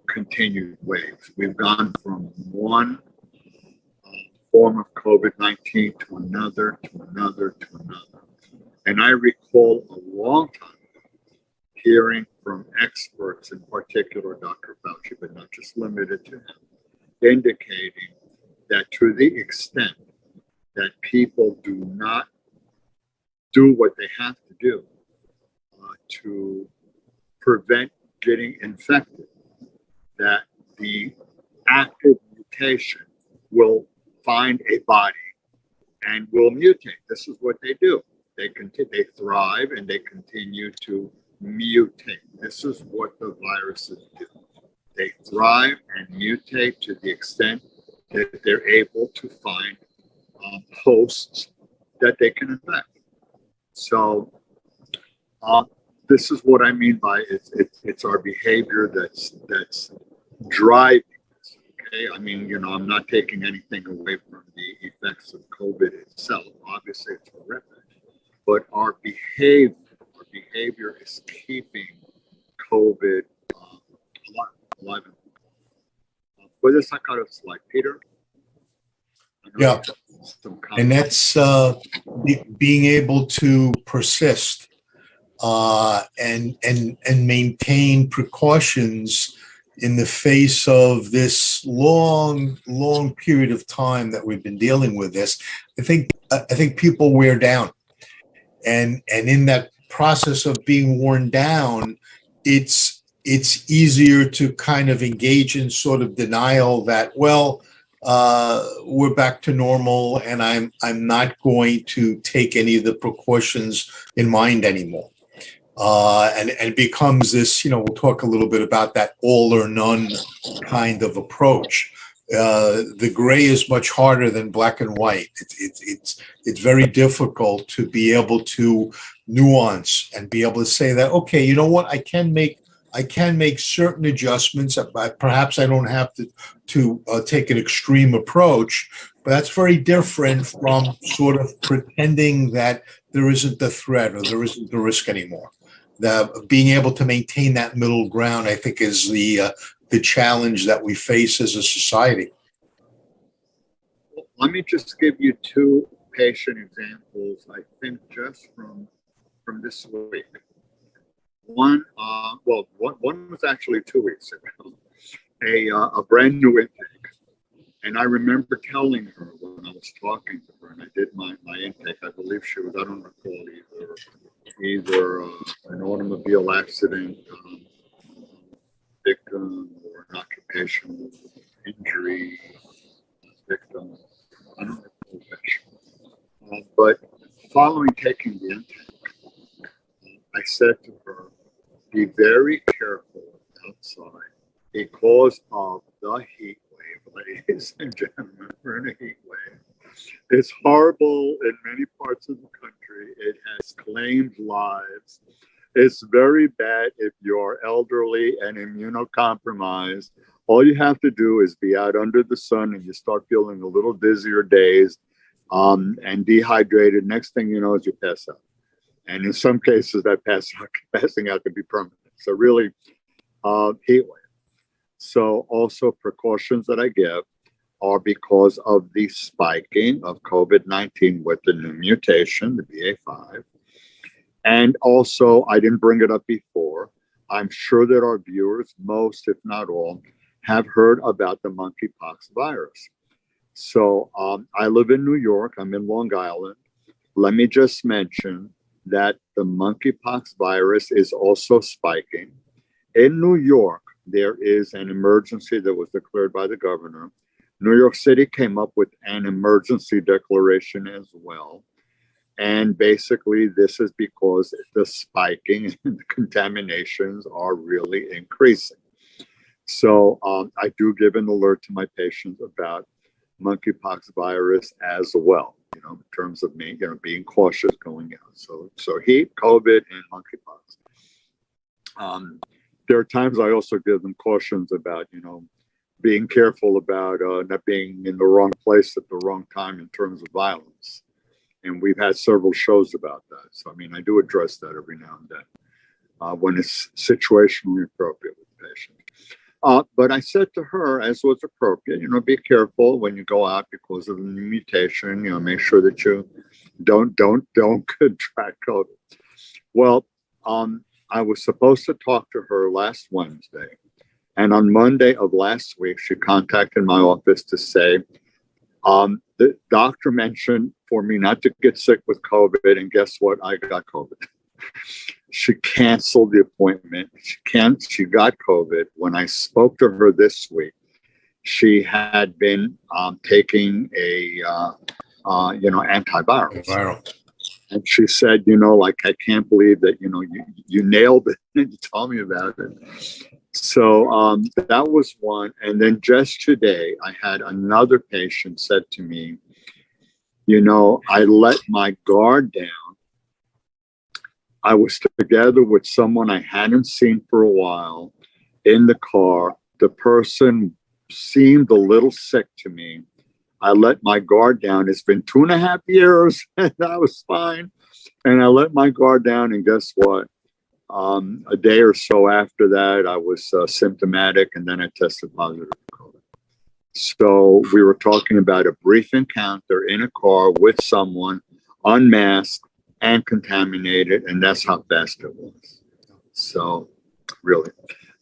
continued waves. We've gone from one form of COVID-19 to another, to another, to another. And I recall a long time ago hearing from experts, in particular Dr. Fauci, but not just limited to him, indicating that to the extent that people do not do what they have to do to prevent getting infected, that the active mutation will find a body and will mutate. This is what they do. They thrive and they continue to mutate. This is what the viruses do. They thrive and mutate to the extent that they're able to find hosts that they can infect. So this is what I mean by it's our behavior that's driving this. Okay, I mean, I'm not taking anything away from the effects of COVID itself. Obviously, it's horrific, but our behavior is keeping COVID alive. With this, I got a slide, Peter. Yeah, and that's being able to persist and maintain precautions in the face of this long period of time that we've been dealing with this. I think people wear down, and in that process of being worn down, it's easier to kind of engage in sort of denial that, well, we're back to normal, and I'm not going to take any of the precautions in mind anymore. And it becomes this, we'll talk a little bit about that all or none kind of approach. The gray is much harder than black and white. It's very difficult to be able to nuance and be able to say that, okay, you know what, I can make certain adjustments. Perhaps I don't have to take an extreme approach, but that's very different from sort of pretending that there isn't the threat or there isn't the risk anymore. Being able to maintain that middle ground, I think, is the challenge that we face as a society. Let me just give you two patient examples, I think, just from this week. One was actually 2 weeks ago, a brand new intake. And I remember telling her when I was talking to her, and I did my intake, I believe she was, I don't recall either an automobile accident victim or an occupational injury victim. I don't recall which. But following taking the intake, I said to her, be very careful outside because of the heat wave, ladies and gentlemen. We're in a heat wave. It's horrible in many parts of the country. It has claimed lives. It's very bad if you're elderly and immunocompromised. All you have to do is be out under the sun and you start feeling a little dizzy or dazed. and dehydrated. Next thing you know is you pass out. And in some cases, that passing out can be permanent. So really, heat wave. So also precautions that I give are because of the spiking of COVID-19 with the new mutation, the BA.5. And also, I didn't bring it up before. I'm sure that our viewers, most, if not all, have heard about the monkeypox virus. So I live in New York. I'm in Long Island. Let me just mention that the monkeypox virus is also spiking. In New York, there is an emergency that was declared by the governor. New York City came up with an emergency declaration as well. And basically, this is because the spiking and the contaminations are really increasing. So I do give an alert to my patients about monkeypox virus as well, in terms of me, being cautious going out. So heat, COVID, and monkeypox. There are times I also give them cautions about, being careful about not being in the wrong place at the wrong time in terms of violence. And we've had several shows about that. So, I do address that every now and then when it's situationally appropriate with the patient. But I said to her, as was appropriate, be careful when you go out because of the mutation. Make sure that you don't contract COVID. Well, I was supposed to talk to her last Wednesday, and on Monday of last week, she contacted my office to say the doctor mentioned for me not to get sick with COVID, and guess what? I got COVID. She canceled the appointment. She got COVID. When I spoke to her this week, she had been taking a antivirals. And she said, I can't believe that, you nailed it and you told me about it. So that was one. And then just today, I had another patient said to me, I let my guard down. I was together with someone I hadn't seen for a while in the car. The person seemed a little sick to me. I let my guard down. It's been 2.5 years and I was fine. And I let my guard down. And guess what? A day or so after that, I was symptomatic, and then I tested positive for COVID. So we were talking about a brief encounter in a car with someone unmasked and contaminated, and that's how fast it was. So really,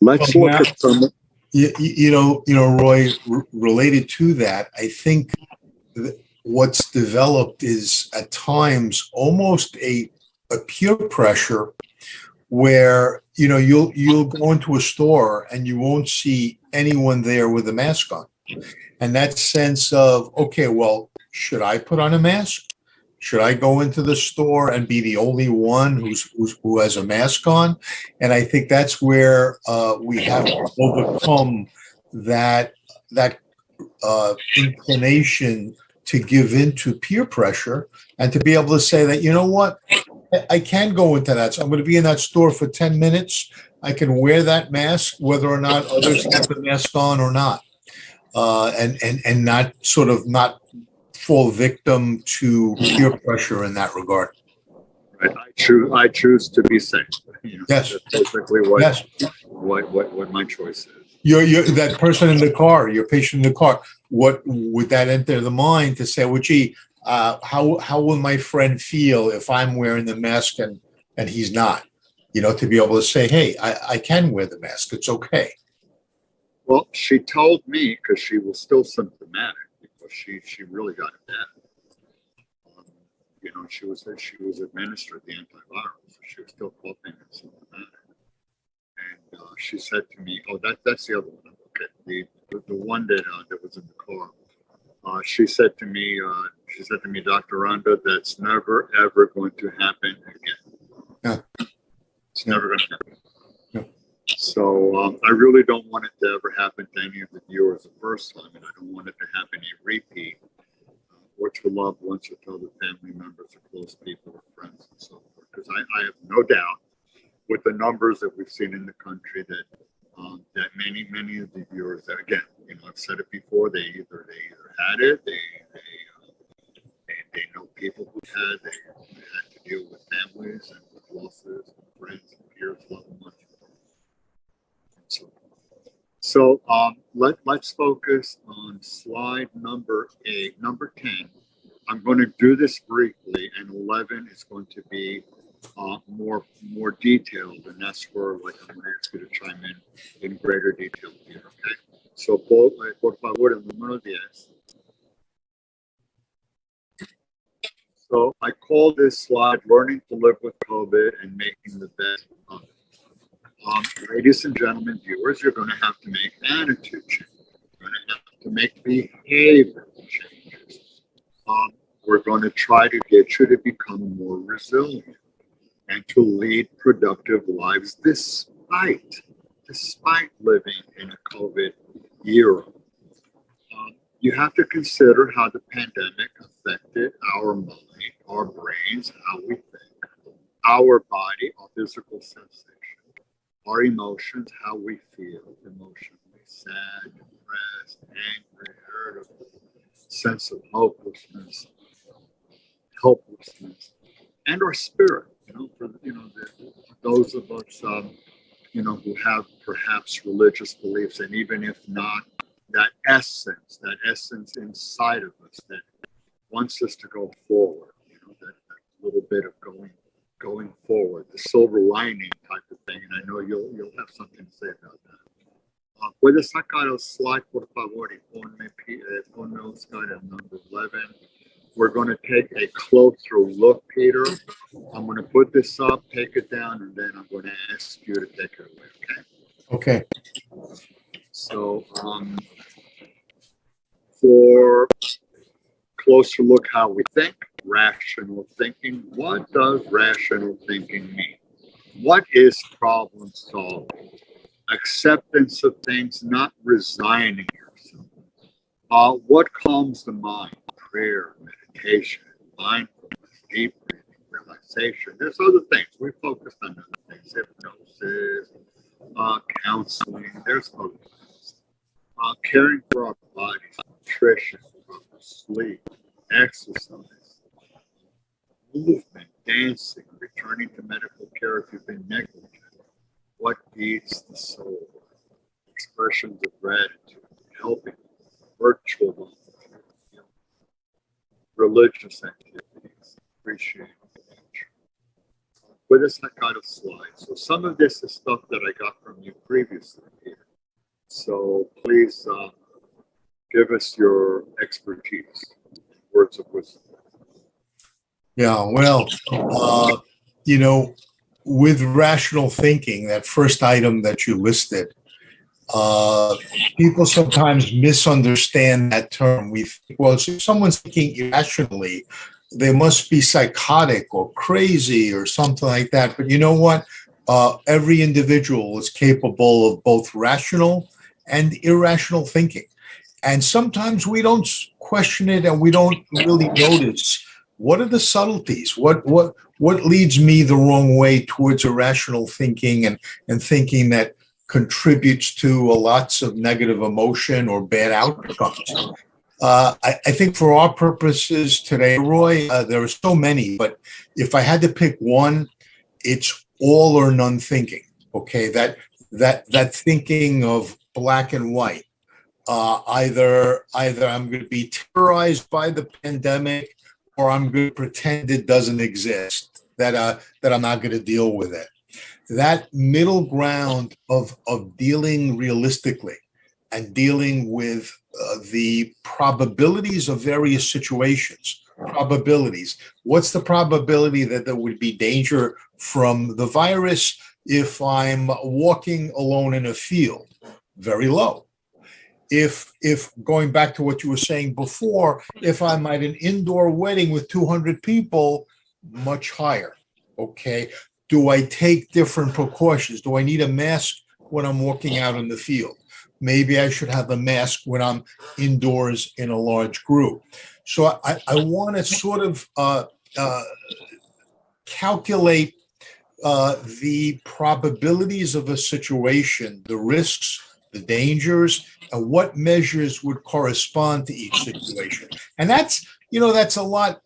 let's look at some. Roy, related to that, I think what's developed is at times almost a peer pressure where you'll go into a store and you won't see anyone there with a mask on, and that sense of, okay, well, should I put on a mask? Should I go into the store and be the only one who has a mask on? And I think that's where we have to overcome that inclination to give into peer pressure and to be able to say that, what, I can go into that. So I'm going to be in that store for 10 minutes. I can wear that mask, whether or not others have the mask on or not, and not fall victim to peer pressure in that regard. Right. I choose to be safe. Yes. That's basically what my choice is. You're that person in the car, your patient in the car. What would that enter the mind to say, well, gee, how will my friend feel if I'm wearing the mask and he's not? To be able to say, hey, I can wear the mask. It's okay. Well, she told me, because she was still symptomatic, because she really got it bad. She was administered the antiviral, so she was still coughing and symptomatic. And she said to me, "Oh, that's the other one. Okay, the one that was in the car." She said to me, Dr. Aranda, that's never ever going to happen again. Yeah. It's never going to happen. Yeah. So I really don't want it to ever happen to any of the viewers the first time, and I don't want it to happen a repeat, or to loved ones, or to other family members, or close people, or friends, and so forth. Because I have no doubt, with the numbers that we've seen in the country, that that many of the viewers, that, again, I've said it before, they either had it, they people who had to deal with families and with losses, and friends, and peers, loved ones. Let's focus on slide number 10. I'm going to do this briefly, and 11 is going to be more detailed, and that's where I'm going to ask you to chime in greater detail here. Okay. So, por favor, el número 10. So I call this slide "Learning to Live with COVID and Making the Best of It." Ladies and gentlemen, viewers, you're going to have to make attitude change. You're going to have to make behavioral changes. We're going to try to get you to become more resilient and to lead productive lives despite living in a COVID era. You have to consider how the pandemic affected our mind, our brains, how we think, our body, our physical sensations, our emotions, how we feel emotionally, sad, depressed, angry, irritable, sense of hopelessness, helplessness, and our spirit. For those of us who have perhaps religious beliefs, and even if not, that essence inside of us that wants us to go forward, that little bit of going forward, the silver lining type of thing. And I know you'll have something to say about that. Puedes sacar el slide, por favor, y ponme Oscar el number 11. We're going to take a closer look, Peter. I'm going to put this up, take it down, and then I'm going to ask you to take it away, okay? Okay. So, for closer look how we think, rational thinking. What does rational thinking mean? What is problem solving? Acceptance of things, not resigning yourself. What calms the mind? Prayer, meditation, mindfulness, deep breathing, relaxation. There's other things. We focused on other things, hypnosis, counseling. There's other things. Caring for our bodies, nutrition, sleep, exercise, movement, dancing, returning to medical care if you've been negligent. What feeds the soul? Expressions of gratitude, helping, virtual life, religious activities, appreciating nature. With this, I got a slide. So some of this is stuff that I got from you previously here. So please give us your expertise, words of wisdom. Yeah, well, with rational thinking, that first item that you listed, people sometimes misunderstand that term. We think, well, if someone's thinking irrationally, they must be psychotic or crazy or something like that. But you know what? Every individual is capable of both rational and irrational thinking. And sometimes we don't question it and we don't really notice what are the subtleties, what leads me the wrong way towards irrational thinking and thinking that contributes to lots of negative emotion or bad outcomes. I think for our purposes today, Roy, there are so many, but if I had to pick one, it's all or none thinking. Okay, that thinking of black and white. Either I'm going to be terrorized by the pandemic, or I'm going to pretend it doesn't exist. That I'm not going to deal with it. That middle ground of dealing realistically and dealing with the probabilities of various situations. Probabilities. What's the probability that there would be danger from the virus if I'm walking alone in a field? Very low. If going back to what you were saying before, if I'm at an indoor wedding with 200 people, much higher. Okay. Do I take different precautions? Do I need a mask when I'm walking out in the field? Maybe I should have a mask when I'm indoors in a large group. So I want to sort of calculate the probabilities of a situation, the risks, the dangers, and what measures would correspond to each situation. And that's a lot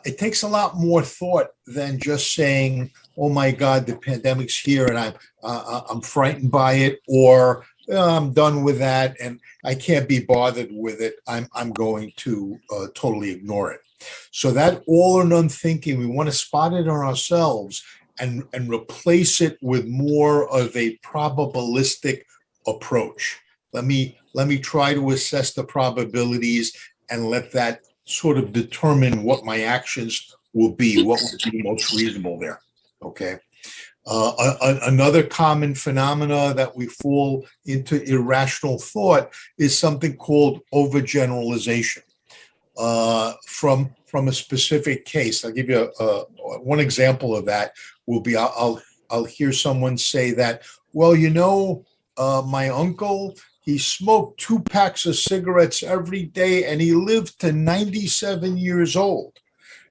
it takes a lot more thought than just saying, "Oh my God, the pandemic's here, and I'm frightened by it," or "I'm done with that, and I can't be bothered with it. I'm going to totally ignore it." So that all or none thinking, we want to spot it on ourselves and replace it with more of a probabilistic approach. Let me try to assess the probabilities and let that sort of determine what my actions will be, what would be most reasonable there. Okay. Another common phenomena that we fall into irrational thought is something called overgeneralization from a specific case. I'll give you one example of that. Will be I'll hear someone say that, well, my uncle, he smoked 2 packs of cigarettes every day and he lived to 97 years old.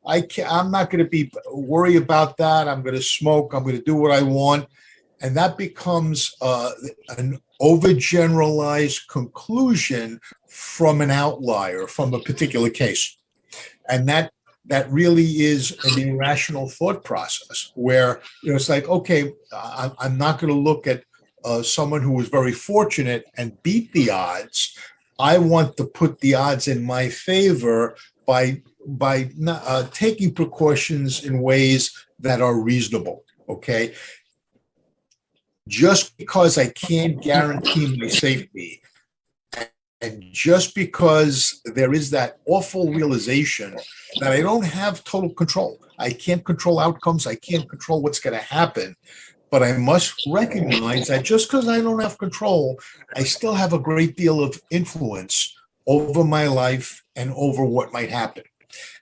I'm not going to worry about that. I'm going to smoke. I'm going to do what I want. And that becomes an overgeneralized conclusion from an outlier, from a particular case. And that really is an irrational thought process where, it's like, okay, I'm not going to look at someone who was very fortunate and beat the odds. I want to put the odds in my favor by taking precautions in ways that are reasonable. Okay. Just because I can't guarantee my safety, and just because there is that awful realization that I don't have total control, I can't control outcomes, I can't control what's going to happen, but I must recognize that just because I don't have control, I still have a great deal of influence over my life and over what might happen.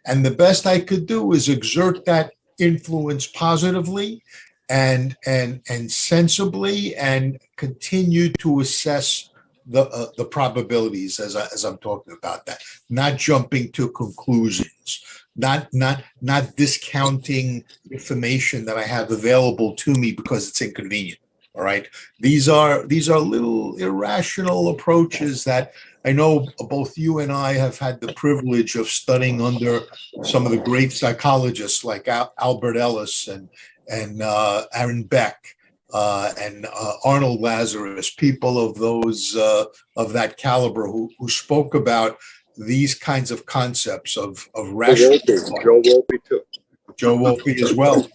And the best I could do is exert that influence positively and sensibly, and continue to assess the probabilities as I'm talking about that, not jumping to conclusions, not discounting information that I have available to me because it's inconvenient. All right. These are little irrational approaches that I know both you and I have had the privilege of studying under some of the great psychologists like Albert Ellis and Aaron Beck and Arnold Lazarus, people of those of that caliber who spoke about these kinds of concepts of rational. Joe Wolpe too. Joe Wolpe as well,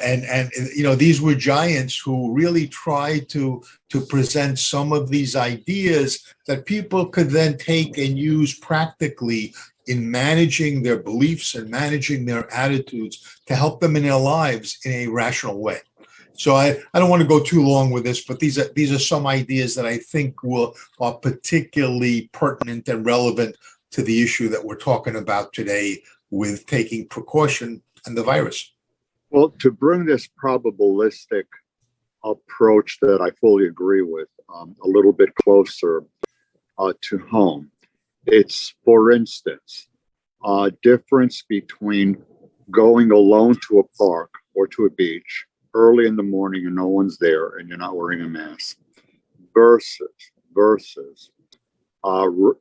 and these were giants who really tried to present some of these ideas that people could then take and use practically in managing their beliefs and managing their attitudes to help them in their lives in a rational way. So I don't want to go too long with this, but these are some ideas that I think are particularly pertinent and relevant to the issue that we're talking about today with taking precaution and the virus. Well, to bring this probabilistic approach that I fully agree with a little bit closer to home, it's, for instance, a difference between going alone to a park or to a beach early in the morning and no one's there and you're not wearing a mask versus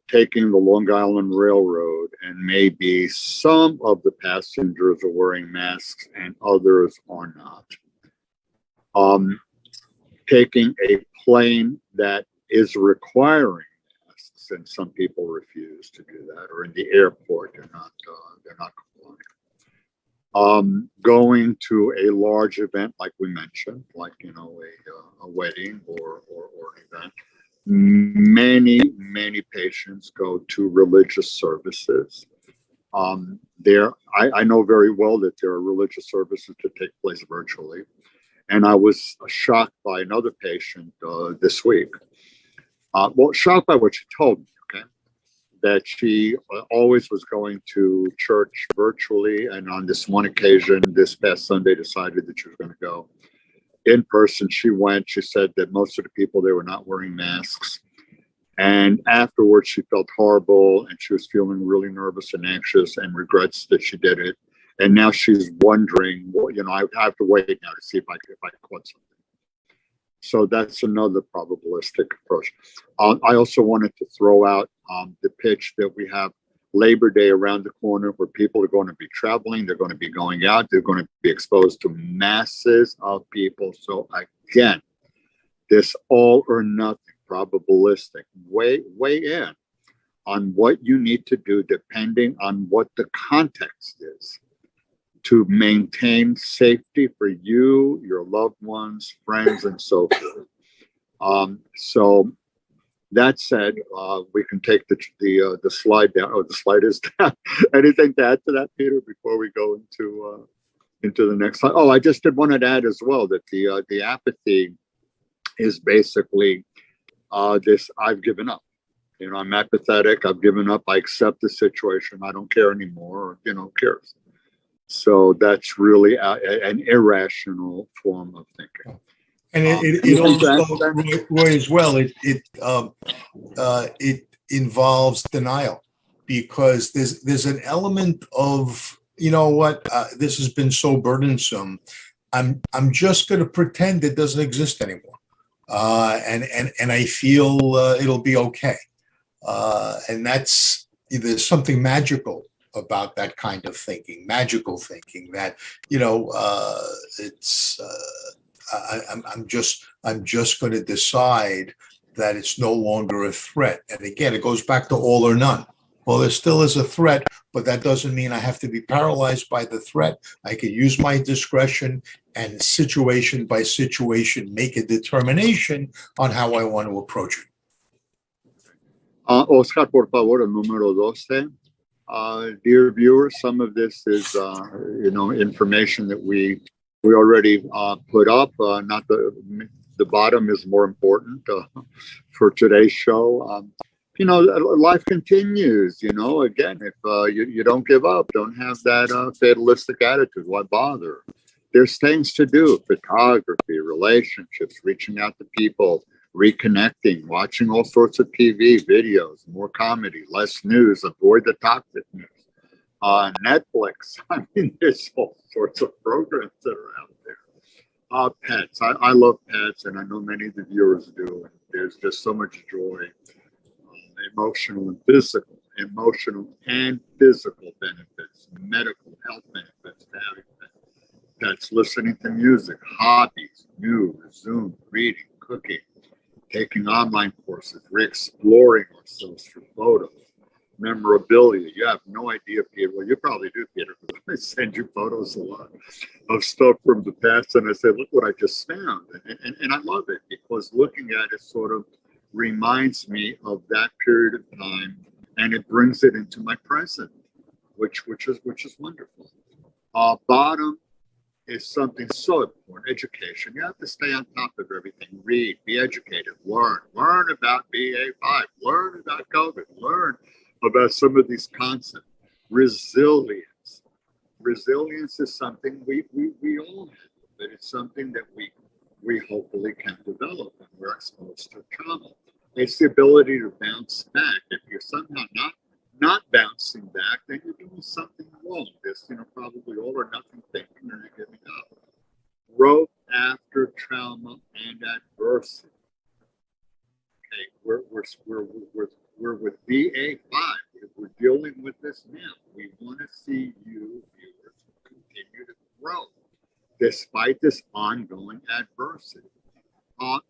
taking the Long Island Railroad and maybe some of the passengers are wearing masks and others are not. Taking a plane that is requiring masks and some people refuse to do that, or in the airport they're not complying. Going to a large event like we mentioned, like a wedding or an event. Many patients go to religious services. I know very well that there are religious services that take place virtually. And I was shocked by another patient this week. Shocked by what she told me, okay? That she always was going to church virtually. And on this one occasion, this past Sunday, decided that she was going to go in person. She went. She said that most of the people there were not wearing masks. And afterwards, she felt horrible and she was feeling really nervous and anxious and regrets that she did it. And now she's wondering, I have to wait now to see if I caught something. So that's another probabilistic approach. I also wanted to throw out the pitch that we have Labor Day around the corner where people are going to be traveling, they're going to be going out, they're going to be exposed to masses of people. So again, this all or nothing, probabilistic, weigh in on what you need to do depending on what the context is to maintain safety for you, your loved ones, friends, and so forth. So that said, we can take the slide down. Oh, the slide is down. Anything to add to that, Peter, before we go into the next slide? Oh, I just did want to add as well that the apathy is basically this: I've given up. You know, I'm apathetic. I've given up. I accept the situation. I don't care anymore. Or, you know, who cares? So that's really an irrational form of thinking. And it also, Roy, as well, it involves denial, because there's an element of, you know what, this has been so burdensome. I'm just going to pretend it doesn't exist anymore, and I feel it'll be okay. And there's something magical about that kind of thinking, magical thinking that, you know, it's. I'm just going to decide that it's no longer a threat. And again, it goes back to all or none. Well, there still is a threat, but that doesn't mean I have to be paralyzed by the threat. I can use my discretion and situation by situation, make a determination on how I want to approach it. Oscar, por favor, el número 12. Dear viewers, some of this is, information that we already put up. Not the bottom is more important for today's show. Life continues. Again, if you don't give up, don't have that fatalistic attitude. Why bother? There's things to do: photography, relationships, reaching out to people, reconnecting, watching all sorts of TV, videos, more comedy, less news, avoid the toxic news. Netflix. I mean, there's all sorts of programs that are out there. Pets. I love pets, and I know many of the viewers do. And there's just so much joy, emotional and physical benefits, medical health benefits to having pets, listening to music, hobbies, news, Zoom, reading, cooking, taking online courses, re-exploring ourselves for photos. Memorabilia. You have no idea, Peter. Well, you probably do, Peter, because I send you photos a lot of stuff from the past, and I say, look what I just found. And I love it, because looking at it sort of reminds me of that period of time, and it brings it into my present, which is wonderful. Bottom is something so important: education. You have to stay on top of everything. Read, be educated, learn about BA5, learn about COVID, learn about some of these concepts. Resilience is something we all have, but it's something that we hopefully can develop when we're exposed to trauma. It's the ability to bounce back. If you're somehow not bouncing back, then you're doing something wrong. This, probably all or nothing thinking, or you're giving up. Growth after trauma and adversity. Okay, we're with BA5. We're dealing with this now. We want to see you viewers continue to grow despite this ongoing adversity.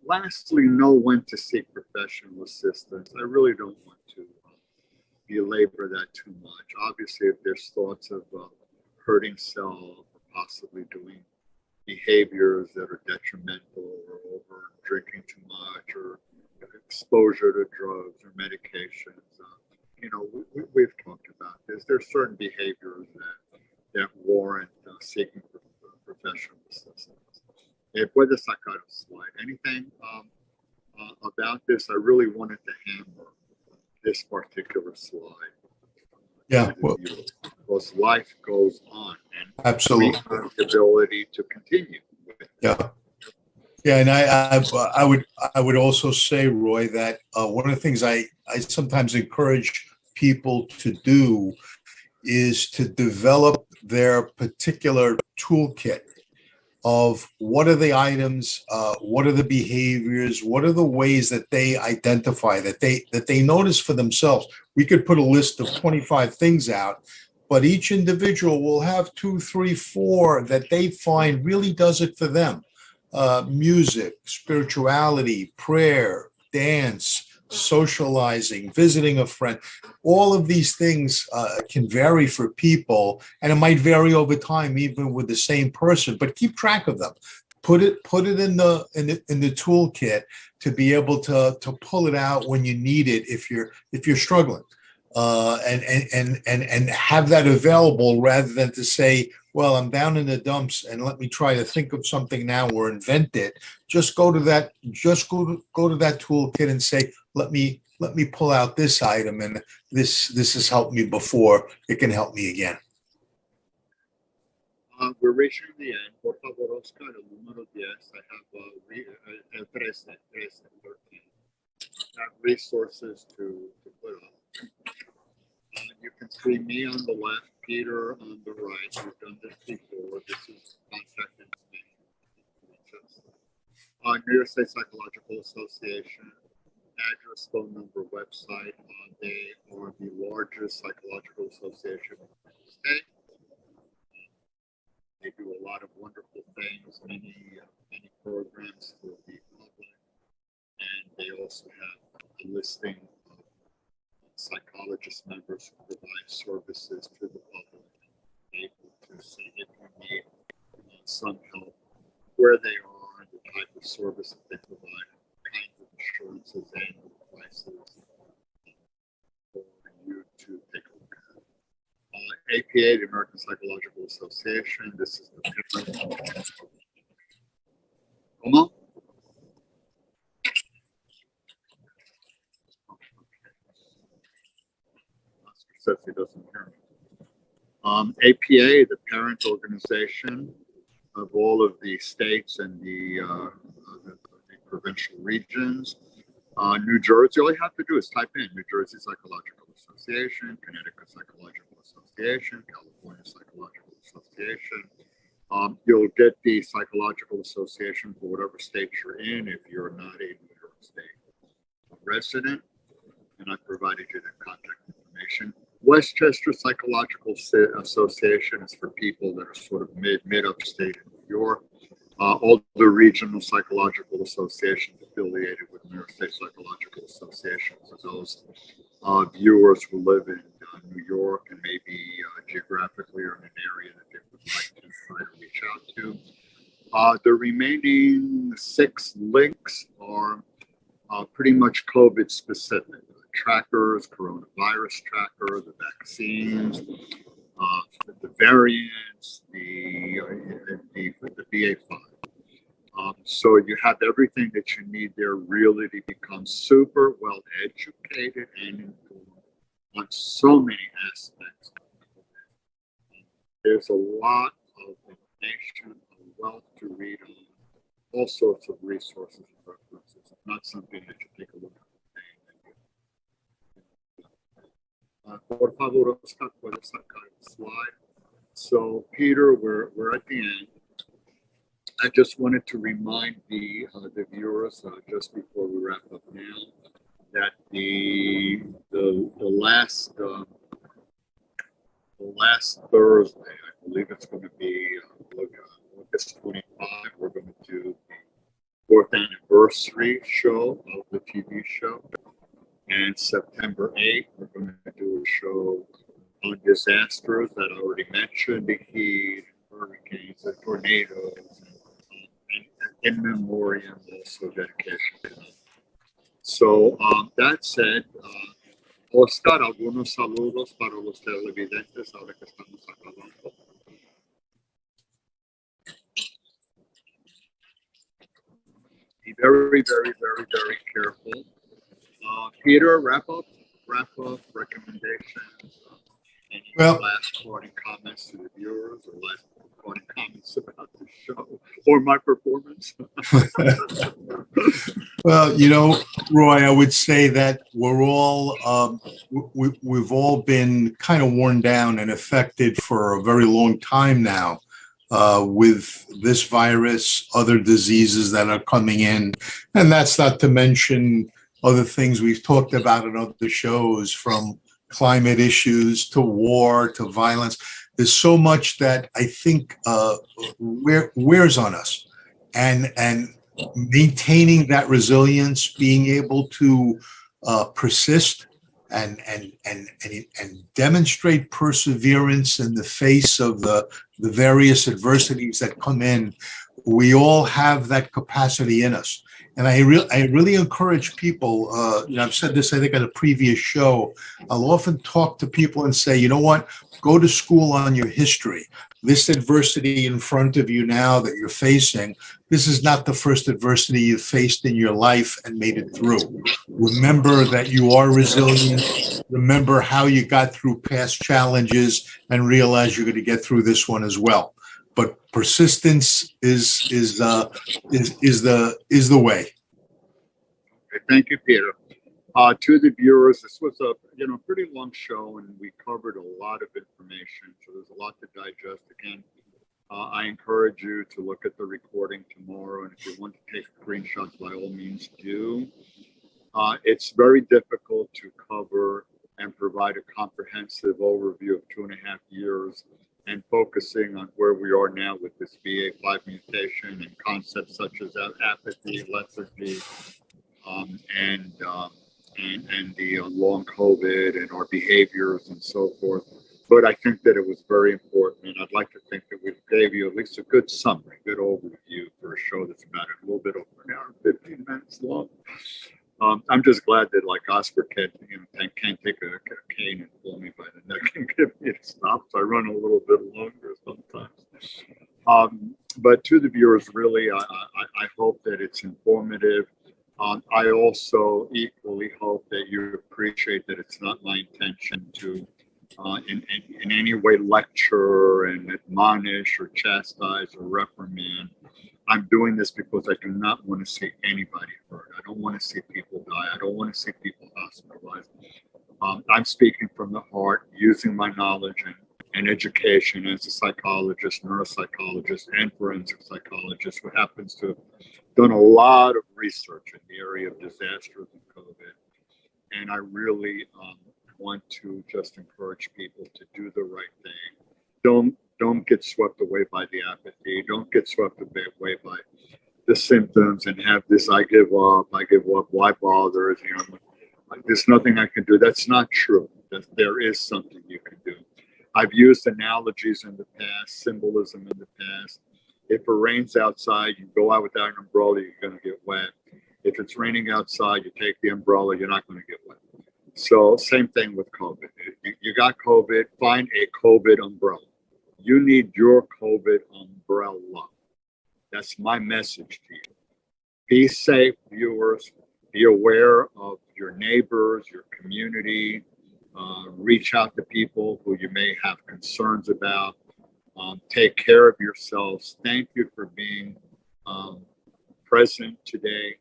Lastly, know when to seek professional assistance. I really don't want to belabor that too much. Obviously, if there's thoughts of hurting self, or possibly doing behaviors that are detrimental, or over drinking too much, or exposure to drugs or medications, we've talked about this. There's certain behaviors that warrant seeking professional assistance. Puede sacar a slide. Anything about this? I really wanted to hammer this particular slide. Yeah, because life goes on, and absolutely, we have the ability to continue. Yeah, and I would also say, Roy, that one of the things I sometimes encourage people to do is to develop their particular toolkit of what are the items, what are the behaviors, what are the ways that they identify, that they notice for themselves. We could put a list of 25 things out, but each individual will have 2, 3, 4 that they find really does it for them. Music, spirituality, prayer, dance, socializing, visiting a friend. All of these things can vary for people, and it might vary over time, even with the same person. But keep track of them. Put it in the toolkit to be able to pull it out when you need it if you're struggling, and have that available rather than to say, well, I'm down in the dumps and let me try to think of something now or invent it. Just go to that toolkit and say, let me pull out this item, and this has helped me before. It can help me again. We're reaching the end. Por favor, Oscar, el número 10. I have 13. I have resources to put on. You can see me on the left, Peter on the right. We've done this before. This is contact information. New York State Psychological Association, address, phone number, website. They are the largest psychological association in the state. They do a lot of wonderful things, many programs for the public, and they also have a listing of psychologist members who provide services to the public, able to see if you need some help, where they are, and the type of service that they provide, kinds of insurances and prices for you to take a look at. APA, the American Psychological Association. This is the parent. ¿Cómo? Oscar says he doesn't hear me. APA, the parent organization of all of the states and the provincial regions. New Jersey, all you have to do is type in New Jersey Psychological Association, Connecticut Psychological Association, California Psychological Association. You'll get the Psychological Association for whatever state you're in if you're not a New York State resident, and I provided you the contact information. Westchester Psychological Association is for people that are sort of mid-upstate in New York. All the regional psychological associations affiliated with New York State Psychological Association, for those viewers who live in New York and maybe geographically or in an area that they would like to try to reach out to. The remaining 6 links are pretty much COVID specific. Trackers, coronavirus tracker, the vaccines, the variants, the BA5. So you have everything that you need there really to become super well educated and informed on so many aspects. There's a lot of information, a wealth to read on, all sorts of resources and references. It's not something that you take a look at. Por favor, Oscar, puedes sacar the slide. So, Peter, we're at the end. I just wanted to remind the viewers just before we wrap up now that the last Thursday, I believe it's going to be August 25. We're going to do the 4th anniversary show of the TV show. And September 8th, we're going to do a show on disasters that I already mentioned, the heat, hurricanes, the tornadoes, and in memoriam, also dedication. So that said, Oscar, algunos saludos para los televidentes ahora que estamos acabando. Be very, very, very, very careful. Peter, wrap up recommendations. Any last parting comments to the viewers, or last parting comments about the show or my performance? Well, Roy, I would say that we're all we've all been kind of worn down and affected for a very long time now with this virus, other diseases that are coming in. And that's not to mention other things we've talked about in other shows, from climate issues to war to violence. There's so much that I think wears on us, and maintaining that resilience, being able to persist and demonstrate perseverance in the face of the various adversities that come in. We all have that capacity in us. And I really encourage people, I've said this, I think, on a previous show. I'll often talk to people and say, you know what, go to school on your history. This adversity in front of you now that you're facing, this is not the first adversity you've faced in your life and made it through. Remember that you are resilient. Remember how you got through past challenges, and realize you're going to get through this one as well. But persistence is the way. Okay, thank you, Peter. To the viewers, this was a pretty long show, and we covered a lot of information, so there's a lot to digest. Again, I encourage you to look at the recording tomorrow, and if you want to take screenshots, by all means do. It's very difficult to cover and provide a comprehensive overview of 2.5 years, and focusing on where we are now with this BA.5 mutation and concepts such as apathy, lethargy, and the long COVID and our behaviors and so forth. But I think that it was very important, and I'd like to think that we gave you at least a good summary, good overview for a show that's about a little bit over an hour, 15 minutes long. I'm just glad that, like, Oscar can't take a cane and pull me by the neck and give me a stop, so I run a little bit longer sometimes. But to the viewers, really, I hope that it's informative. I also equally hope that you appreciate that it's not my intention to in any way lecture and admonish or chastise or reprimand. I'm doing this because I do not want to see anybody hurt. I don't want to see people die. I don't want to see people hospitalized. I'm speaking from the heart, using my knowledge and education as a psychologist, neuropsychologist, and forensic psychologist who happens to have done a lot of research in the area of disasters and COVID. And I really want to just encourage people to do the right thing. Don't get swept away by the apathy. Don't get swept away by the symptoms and have this, I give up, why bother? There's nothing I can do. That's not true. There is something you can do. I've used analogies in the past, symbolism in the past. If it rains outside, you go out without an umbrella, you're going to get wet. If it's raining outside, you take the umbrella, you're not going to get wet. So same thing with COVID. You got COVID, find a COVID umbrella. You need your COVID umbrella. That's my message to you. Be safe, viewers. Be aware of your neighbors, your community. Reach out to people who you may have concerns about. Take care of yourselves. Thank you for being present today.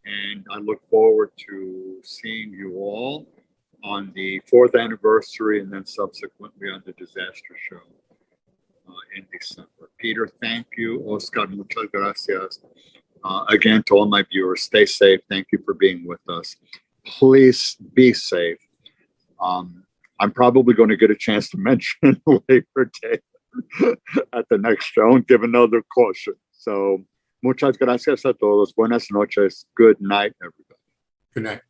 And I look forward to seeing you all on the 4th anniversary and then subsequently on the disaster show in December. Peter, thank you. Oscar, muchas gracias. Again, to all my viewers, stay safe. Thank you for being with us. Please be safe. I'm probably going to get a chance to mention Labor Day at the next show and give another caution. So, muchas gracias a todos. Buenas noches. Good night, everybody. Good night.